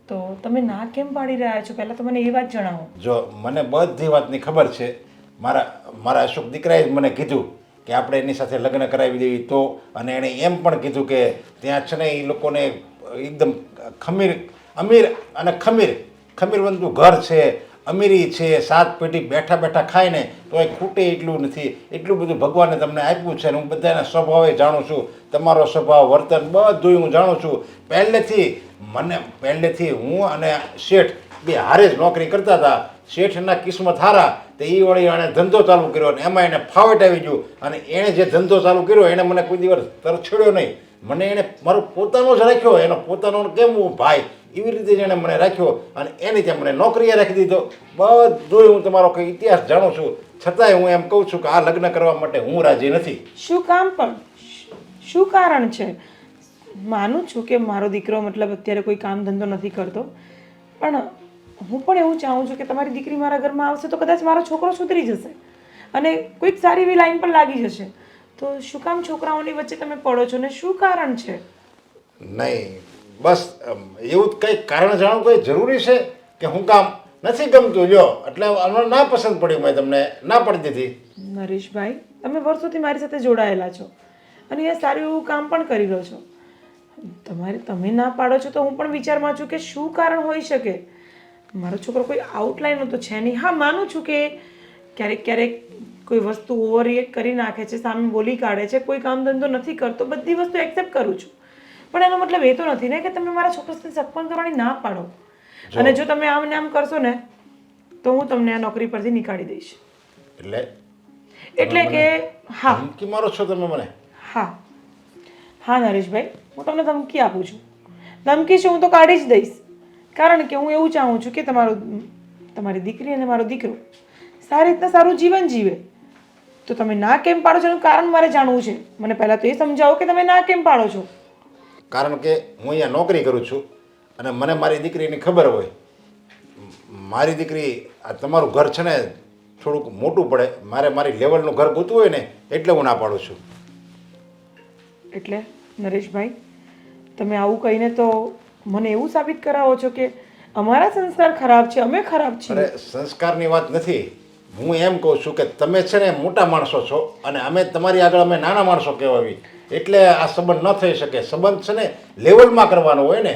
તો તમે ના કેમ પાડી રહ્યા છો? પહેલાં તો મને એ વાત જણાવો. જો મને બધી વાતની ખબર છે. મારા અશોક દીકરાએ જ મને કીધું કે આપણે એની સાથે લગ્ન કરાવી દેવી તો, અને એણે એમ પણ કીધું કે ત્યાં છે ને એ લોકોને એકદમ અમીર અને ખમીરવંતું ઘર છે, અમીરી છે, 7 પેઢી બેઠા બેઠા ખાય ને તો એ ખૂટે એટલું નથી, એટલું બધું ભગવાને તમને આપ્યું છે. અને હું બધાના સ્વભાવે જાણું છું, તમારો સ્વભાવ વર્તન બધું હું જાણું છું. પહેલેથી હું અને શેઠ બે હારે જ નોકરી કરતા હતા. શેઠના કિસ્મત હારા તો એ વળી એણે ધંધો ચાલુ કર્યો અને એમાં એને ફાવટ આવી ગયું, અને એણે જે ધંધો ચાલુ કર્યો એને મને કોઈ દિવસ તરછેડ્યો નહીં. મને એણે મારો પોતાનો જ રાખ્યો, એનો પોતાનો કેમ હું ભાઈ એવી રીતે જ એણે મને રાખ્યો, અને એની ત્યાં મને નોકરીએ રાખી દીધો. બધું હું તમારો કંઈ ઇતિહાસ જાણું છું, છતાંય હું એમ કહું છું કે આ લગ્ન કરવા માટે હું રાજી નથી. શું કામ પણ? શું કારણ છે? માનું છું કે મારો દીકરો મતલબ અત્યારે કોઈ કામ ધંધો નથી કરતો, પણ હું પણ એવું ચાહું છું કે તમારી દીકરી મારા ઘરમાં આવશે તો કદાચ મારો છોકરો સુધરી જશે અને કોઈક સારી એવી લાઈન પણ લાગી જશે. તો શું કામ છોકરાઓની વચ્ચે તમે પડો છો ને શું કારણ છે? નહીં, બસ એવું કંઈ કારણ જાણવું કંઈ જરૂરી છે કે હું કામ નથી ગમતું લ્યો એટલે આમાં ના પસંદ પડી, મેં તમને ના પાડી દીધી. નરેશભાઈ, તમે વર્ષોથી મારી સાથે જોડાયેલા છો અને એ સારું એવું કામ પણ કરી રહ્યો છો. તમે ના પાડો છો તો હું પણ વિચારમાં છું કે શું કારણ હોઈ શકે. મારો છોકરો કોઈ આઉટલાઈન તો છે નહીં. હા, માનું છું કે ક્યારેક કોઈ વસ્તુ ઓવરરિએક્ટ કરી નાખે છે, સામે બોલી કાઢે છે, કોઈ કામ ધંધો નથી કરતો, બધી વસ્તુ એક્સેપ્ટ કરું છું, પણ એનો મતલબ એ તો નથી ને કે તમે મારા છોકરા સાથે સગપણ કરવાની ના પાડો. અને જો તમે આમ ને આમ કરશો ને તો હું તમને આ નોકરી પરથી નીકાળી દઈશ. એટલે કે હા, ધમકી મારો છો તમે મને? હા નરેશભાઈ, હું તમને ધમકી આપું છું. ધમકી છે હું તો કાઢી જ દઈશ, કારણ કે હું એવું ચાહું છું કે તમારી દીકરી અને મારો દીકરો સારી રીતના સારું જીવન જીવે. તો તમે ના કેમ પાડો છો એનું કારણ મારે જાણવું છે. મને પહેલાં તો એ સમજાવો કે તમે ના કેમ પાડો છો. કારણ કે હું અહીંયા નોકરી કરું છું અને મને મારી દીકરીની ખબર હોય. મારી દીકરી આ તમારું ઘર છે ને થોડુંક મોટું પડે, મારે મારી લેવલનું ઘર ગોતવું હોય ને એટલે હું ના પાડું છું. એટલે નરેશભાઈ, તમે આવું કહીને તો મને એવું સાબિત કરાવો છો કે અમારા સંસ્કાર ખરાબ છે, અમે ખરાબ છીએ. અરે સંસ્કારની વાત નથી, હું એમ કહું છું કે તમે છે ને મોટા માણસો છો અને અમે તમારી આગળ અમે નાના માણસો કહેવાવી, એટલે આ સંબંધ ન થઈ શકે. સંબંધ છે ને લેવલમાં કરવાનો હોય ને,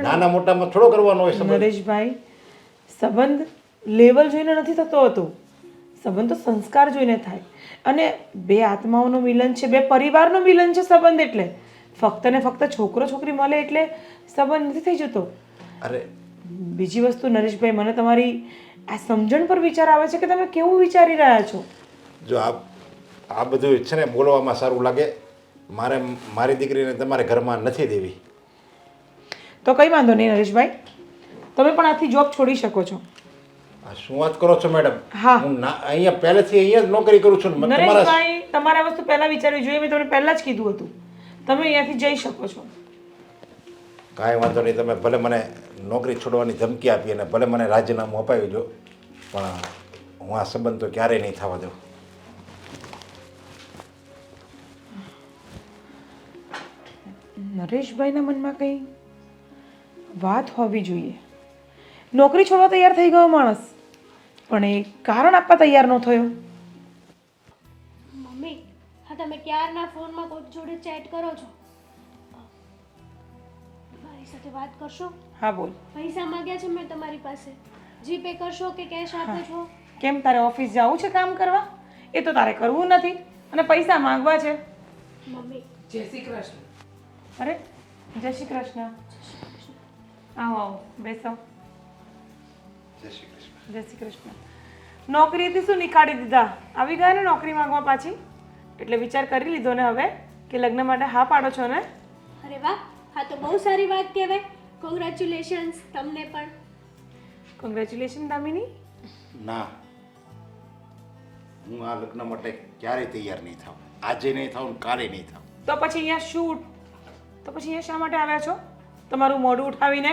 નાના મોટામાં થોડો કરવાનો હોય સંબંધ. નરેશભાઈ, સંબંધ લેવલ જોઈને નથી થતો હતો, સંબંધ તો સંસ્કાર જોઈને થાય. અને બે આત્માઓનું મિલન છે, બે પરિવારનું મિલન છે સંબંધ. એટલે ફક્ત ને ફક્ત છોકરો છોકરી મળે એટલે સંબંધ નથી થઈ જતો. અરે બીજી વસ્તુ નરેશભાઈ, મને તમારી આ સમજણ પર વિચાર આવે છે કે તમે કેવું વિચારી રહ્યા છો. જો આ બધું છે ને બોલવામાં સારું લાગે, મારે મારી દીકરીને તમારે ઘરમાં નથી દેવી. તો કંઈ વાંધો નહીં નરેશભાઈ, તમે પણ આથી જોબ છોડી શકો છો. આ શું વાત કરો છો મેડમ? હા. હું અહીંયા પહેલેથી અહીંયા જ નોકરી કરું છું ને તમારા. નરેશભાઈ, તમારે આ વસ્તુ પહેલાં વિચારવી જોઈએ. મેં તમને પહેલાં જ કીધું હતું, તમે અહીંયાથી જઈ શકો છો. કાંઈ વાંધો નહીં, તમે ભલે મને નોકરી છોડવાની ધમકી આપી અને ભલે મને રાજીનામું અપાવી દો, પણ હું આ સંબંધ તો ક્યારેય નહીં થવા દઉં. નરેશભાઈના મનમાં કંઈ વાત હોવી જોઈએ. નોકરી છોડવા તૈયાર થઈ ગયો માણસ, પણ એ કારણ આપવા તૈયાર ન થયો. મમ્મી હા તમે ક્યારના ફોનમાં કોઈક જોડે ચેટ કરો છો? મારી સાથે વાત કરશો? હા બોલ. પૈસા માંગ્યા છે મેં તમારી પાસે, જીપે કરશો કે કેશ આપો છો? કેમ તારે ઓફિસ જવું છે કામ કરવા? એ તો તારે કરવું નથી અને પૈસા માંગવા છે. મમ્મી જય શ્રી કૃષ્ણ. અરે જય શ્રી કૃષ્ણ. આવો આવો બેસો. જય શ્રી કૃષ્ણ. જય શ્રી કૃષ્ણ. નોકરીથી શું નીકાળી દીધા? આવી ગયા ને નોકરી માંગવા પાછી? એટલે વિચાર કરી લીધો ને હવે કે લગ્ન માટે હા પાડો છો ને? અરે વાહ, હા તો બહુ સારી વાત કહેવાય. કોંગ્રેચ્યુલેશન્સ તમને પણ. કોંગ્રેચ્યુલેશન દામિની. ના, હું આ લગ્ન માટે ક્યારેય તૈયાર નહીં થાઉં. આજે નહીં થાઉં, કાલે નહીં થાઉં. તો પછી અહીંયા શૂટ, તો પછી અહીંયા શા માટે આવ્યા છો? તમારું મોઢું ઉઠાવીને.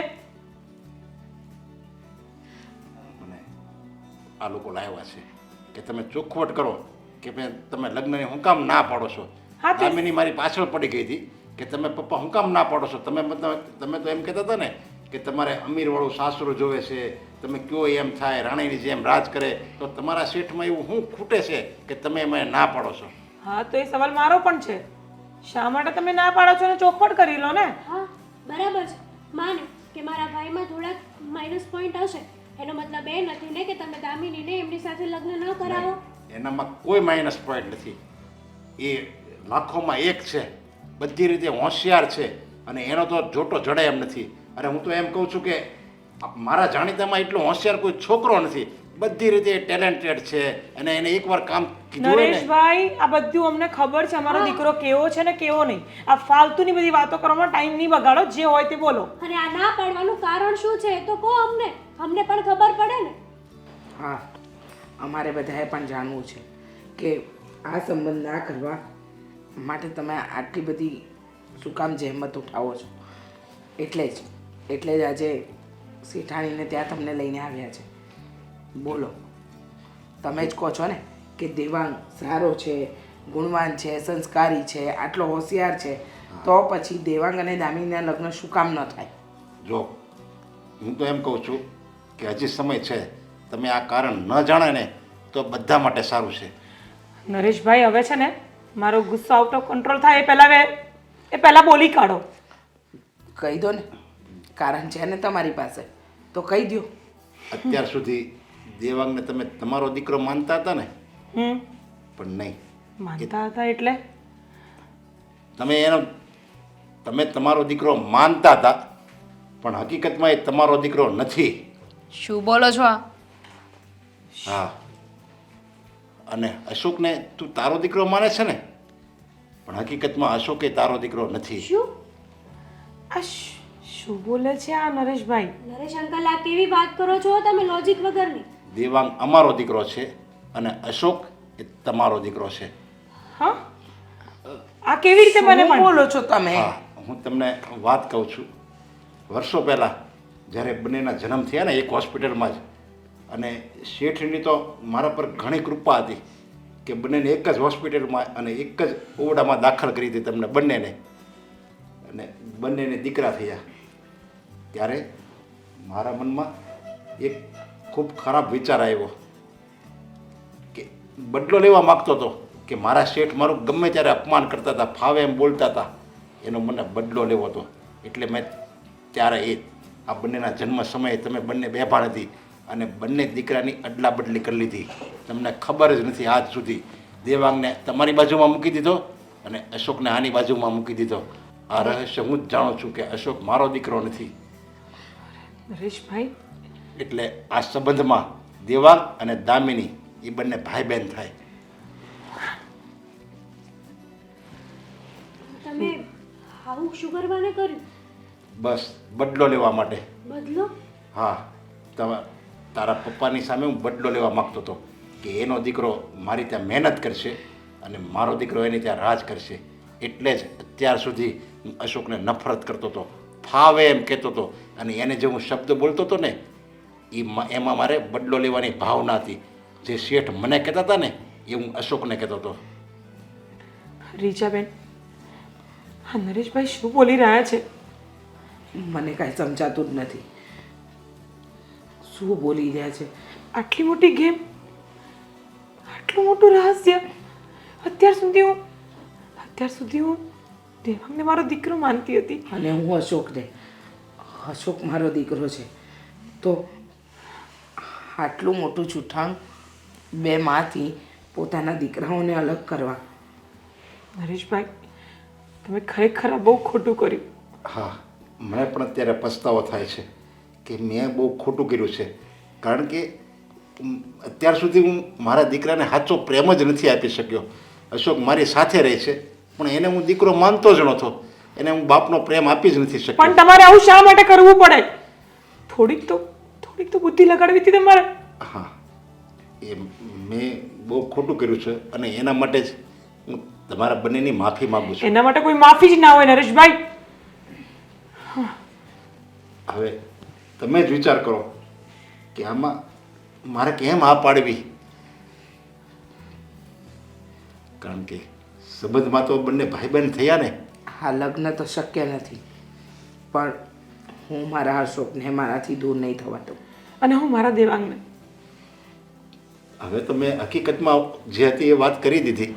મને આ લોકો લાવ્યા છે કે તમે ચોખવટ કરો કે ભાઈ તમે લગ્નને હું કામ ના પાડો છો. હા, તે- દામિની મારી પાછળ પડી ગઈ હતી કે તમે પપ્પા હું કામ ના પાડો છો. તમે તો એમ કહેતા હતા ને કે તમારે અમીરવાળું સાસરું જોવે છે, તમે કયો એમ થાય, રાણીની જેમ રાજ કરે. તો તમારા શેઠમાં એવું શું ખૂટે છે કે તમે એમાં ના પાડો છો? હા તો એ સવાલ મારો પણ છે. શા માટે તમે ના પાડો છો ને ચોખવટ કરી લો ને. હા બરાબર છે. માને કે મારા ભાઈમાં થોડાક માઇનસ પોઈન્ટ હશે, એનો મતલબ એ નથી ને કે તમે દામિનીને એમની સાથે લગ્ન ન કરાવો. એનામાં કોઈ માઇનસ પોઈન્ટ નથી. એ લાખોમાં એક છે, બધી રીતે હોશિયાર છે અને એનો તો જોટો જડે એમ નથી. અને હું તો એમ કહું છું કે મારા જાણીતામાં એટલો હોશિયાર કોઈ છોકરો નથી. બધી રીતે ટેલેન્ટેડ છે અને એને એકવાર કામ કીધું હોય ને. નરેશભાઈ આ બધું અમને ખબર છે અમારો દીકરો કેવો છે ને કેવો નહીં. આ ફાલતુની બધી વાતો કરવામાં ટાઈમ નહીં બગાડો. જે હોય તે બોલો. અને આ ના પાડવાનું કારણ શું છે એ તો કહો અમને, અમને પણ ખબર પડે ને. હા, અમારે બધાએ પણ જાણવું છે કે આ સંબંધ ના કરવા માટે તમે આટલી બધી શું કામ જહેમત ઉઠાવો છો. એટલે જ આજે શેઠાણીને ત્યાં તમને લઈને આવ્યા છે. બોલો, તમે જ કહો છો ને કે દેવાંગ સારો છે, ગુણવાન છે, સંસ્કારી છે, આટલો હોશિયાર છે, તો પછી દેવાંગ અને દામિનીના લગ્ન શું કામ ન થાય? જો હું તો એમ કહું છું કે હજી સમય છે. તમે આ કારણ ન જાણે ને તો બધા માટે સારું છે. નરેશભાઈ હવે છે ને મારો ગુસ્સો આઉટ ઓફ કંટ્રોલ થાય એ પહેલા બોલી કાઢો. કહી દો ને, કારણ છે ને તમારી પાસે તો કહી દો. અત્યાર સુધી દેવાંગને તમે તમારો દીકરો માનતા હતા ને, પણ નહીં. માનતા હતા એટલે તમે તમારો દીકરો માનતા હતા, પણ હકીકતમાં એ તમારો દીકરો નથી. શું બોલો છો આ? હા, અને અશોકને તું તારો દીકરો માને છે ને, પણ હકીકતમાં અશોક એ તારો દીકરો નથી. શું આ શું બોલે છે આ નરેશભાઈ? નરેશ અંકલ આ કેવી વાત કરો છો તમે લોજિક વગરની? દેવાંગ અમારો દીકરો છે અને અશોક એ તમારો દીકરો છે. હા આ કેવી રીતે મને શું બોલો છો તમે? હા, હું તમને વાત કહું છું. વર્ષો પહેલાં જ્યારે બંનેના જન્મ થયા ને એક હોસ્પિટલમાં જ, અને શેઠની તો મારા પર ઘણી કૃપા હતી કે બંનેને એક જ હોસ્પિટલમાં અને એક જ ઓરડામાં દાખલ કરી હતી તમને બંનેને, અને બંનેને દીકરા થયા. ત્યારે મારા મનમાં એક ખૂબ ખરાબ વિચાર આવ્યો કે બદલો લેવા માગતો હતો કે મારા શેઠ મારું ગમે ત્યારે અપમાન કરતા હતા, ફાવે એમ બોલતા હતા, એનો મને બદલો લેવો હતો. એટલે મેં ત્યારે આ બંનેના જન્મ સમયે તમે બંને બેભાન હતી અને બંને દીકરાની અદલા બદલી કરી લીધી. તમને ખબર જ નથી આજ સુધી. દેવાંગને તમારી બાજુમાં મૂકી દીધો અને અશોકને આની બાજુમાં મૂકી દીધો. આ રહસ્ય હું જ જાણું છું કે અશોક મારો દીકરો નથી. નરેશભાઈ એટલે આ સંબંધમાં દેવાંગ અને દામિની એ બંને ભાઈ બહેન થાય. તમે આવું શું કરવાને કર્યું? બસ બદલો લેવા માટે. બદલો? હા, તારા પપ્પાની સામે હું બદલો લેવા માગતો હતો કે એનો દીકરો મારી ત્યાં મહેનત કરશે અને મારો દીકરો એની ત્યાં રાજ કરશે. એટલે જ અત્યાર સુધી હું અશોકને નફરત કરતો હતો, ફાવે એમ કહેતો હતો, અને એને જે હું શબ્દ બોલતો હતો ને એમાં મારે બદલો લેવાની ભાવના હતી. જે શેઠ મને કહેતા હતા ને એ હું અશોકને કહેતો હતો. રીચાબેન હા નરેશભાઈ શું બોલી રહ્યા છે? મને કાંઈ સમજાતું જ નથી શું બોલી રહ્યા છે. આટલી મોટી ગેમ, આટલું મોટું રહસ્ય. અત્યાર સુધી હું દેવાંગને મારો દીકરો માનતી હતી. અને હું અશોક મારો દીકરો છે તો આટલું મોટું જૂઠાણ બે માંથી પોતાના દીકરાઓને અલગ કરવા. નરેશભાઈ તમે ખરેખર આ બહુ ખોટું કર્યું. હા, મને પણ અત્યારે પસ્તાવો થાય છે કે મેં બહુ ખોટું કર્યું છે. કારણ કે અત્યાર સુધી હું મારા દીકરાને સાચો પ્રેમ જ નથી આપી શક્યો. અશોક મારી સાથે રહે છે પણ એને હું દીકરો માનતો જ નહોતો. એને હું બાપનો પ્રેમ આપી જ નથી શક્યો. પણ તમારે આવું શા માટે કરવું પડે? થોડીક તો બુદ્ધિ લગાડવી હતી તમારે. હા, એ મેં બહુ ખોટું કર્યું છે અને એના માટે જ હું તમારા બંનેની માફી માગું છું. એના માટે કોઈ માફી જ ના હોય નરેશભાઈ. હવે તમે જ વિચાર કરો કે આમાં મારે કેમ આ પાડવી. કારણ કે સંબંધમાં તો બંને ભાઈ બહેન થયા ને. આ લગ્ન તો શક્ય નથી પણ હું મારા અશોકને મારાથી દૂર નહીં થવા દઉં. અને હું મારા દેવાંગને. હવે તમે હકીકતમાં જે હતી એ વાત કરી દીધી.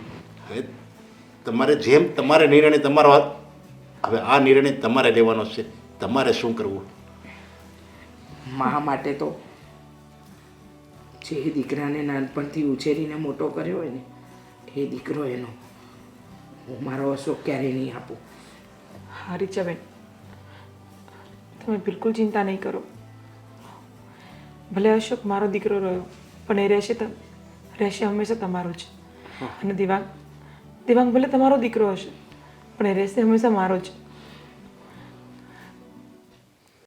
હવે તમારે જેમ તમારે નિર્ણય તમારો હવે આ નિર્ણય તમારે લેવાનો છે. તમારે શું કરવું? મા માટે તો જે દીકરાને નાનપણથી ઉછેરીને મોટો કર્યો હોય ને એ દીકરો એનો. હું મારો અશોક ક્યારેય નહીં આપું. હા રીચાબેન તમે બિલકુલ ચિંતા નહીં કરો. ભલે અશોક મારો દીકરો રહ્યો પણ એ રહેશે હંમેશા તમારો જ. અને દેવાંગ ભલે તમારો દીકરો હશે પણ એ રહેશે હંમેશા મારો જ.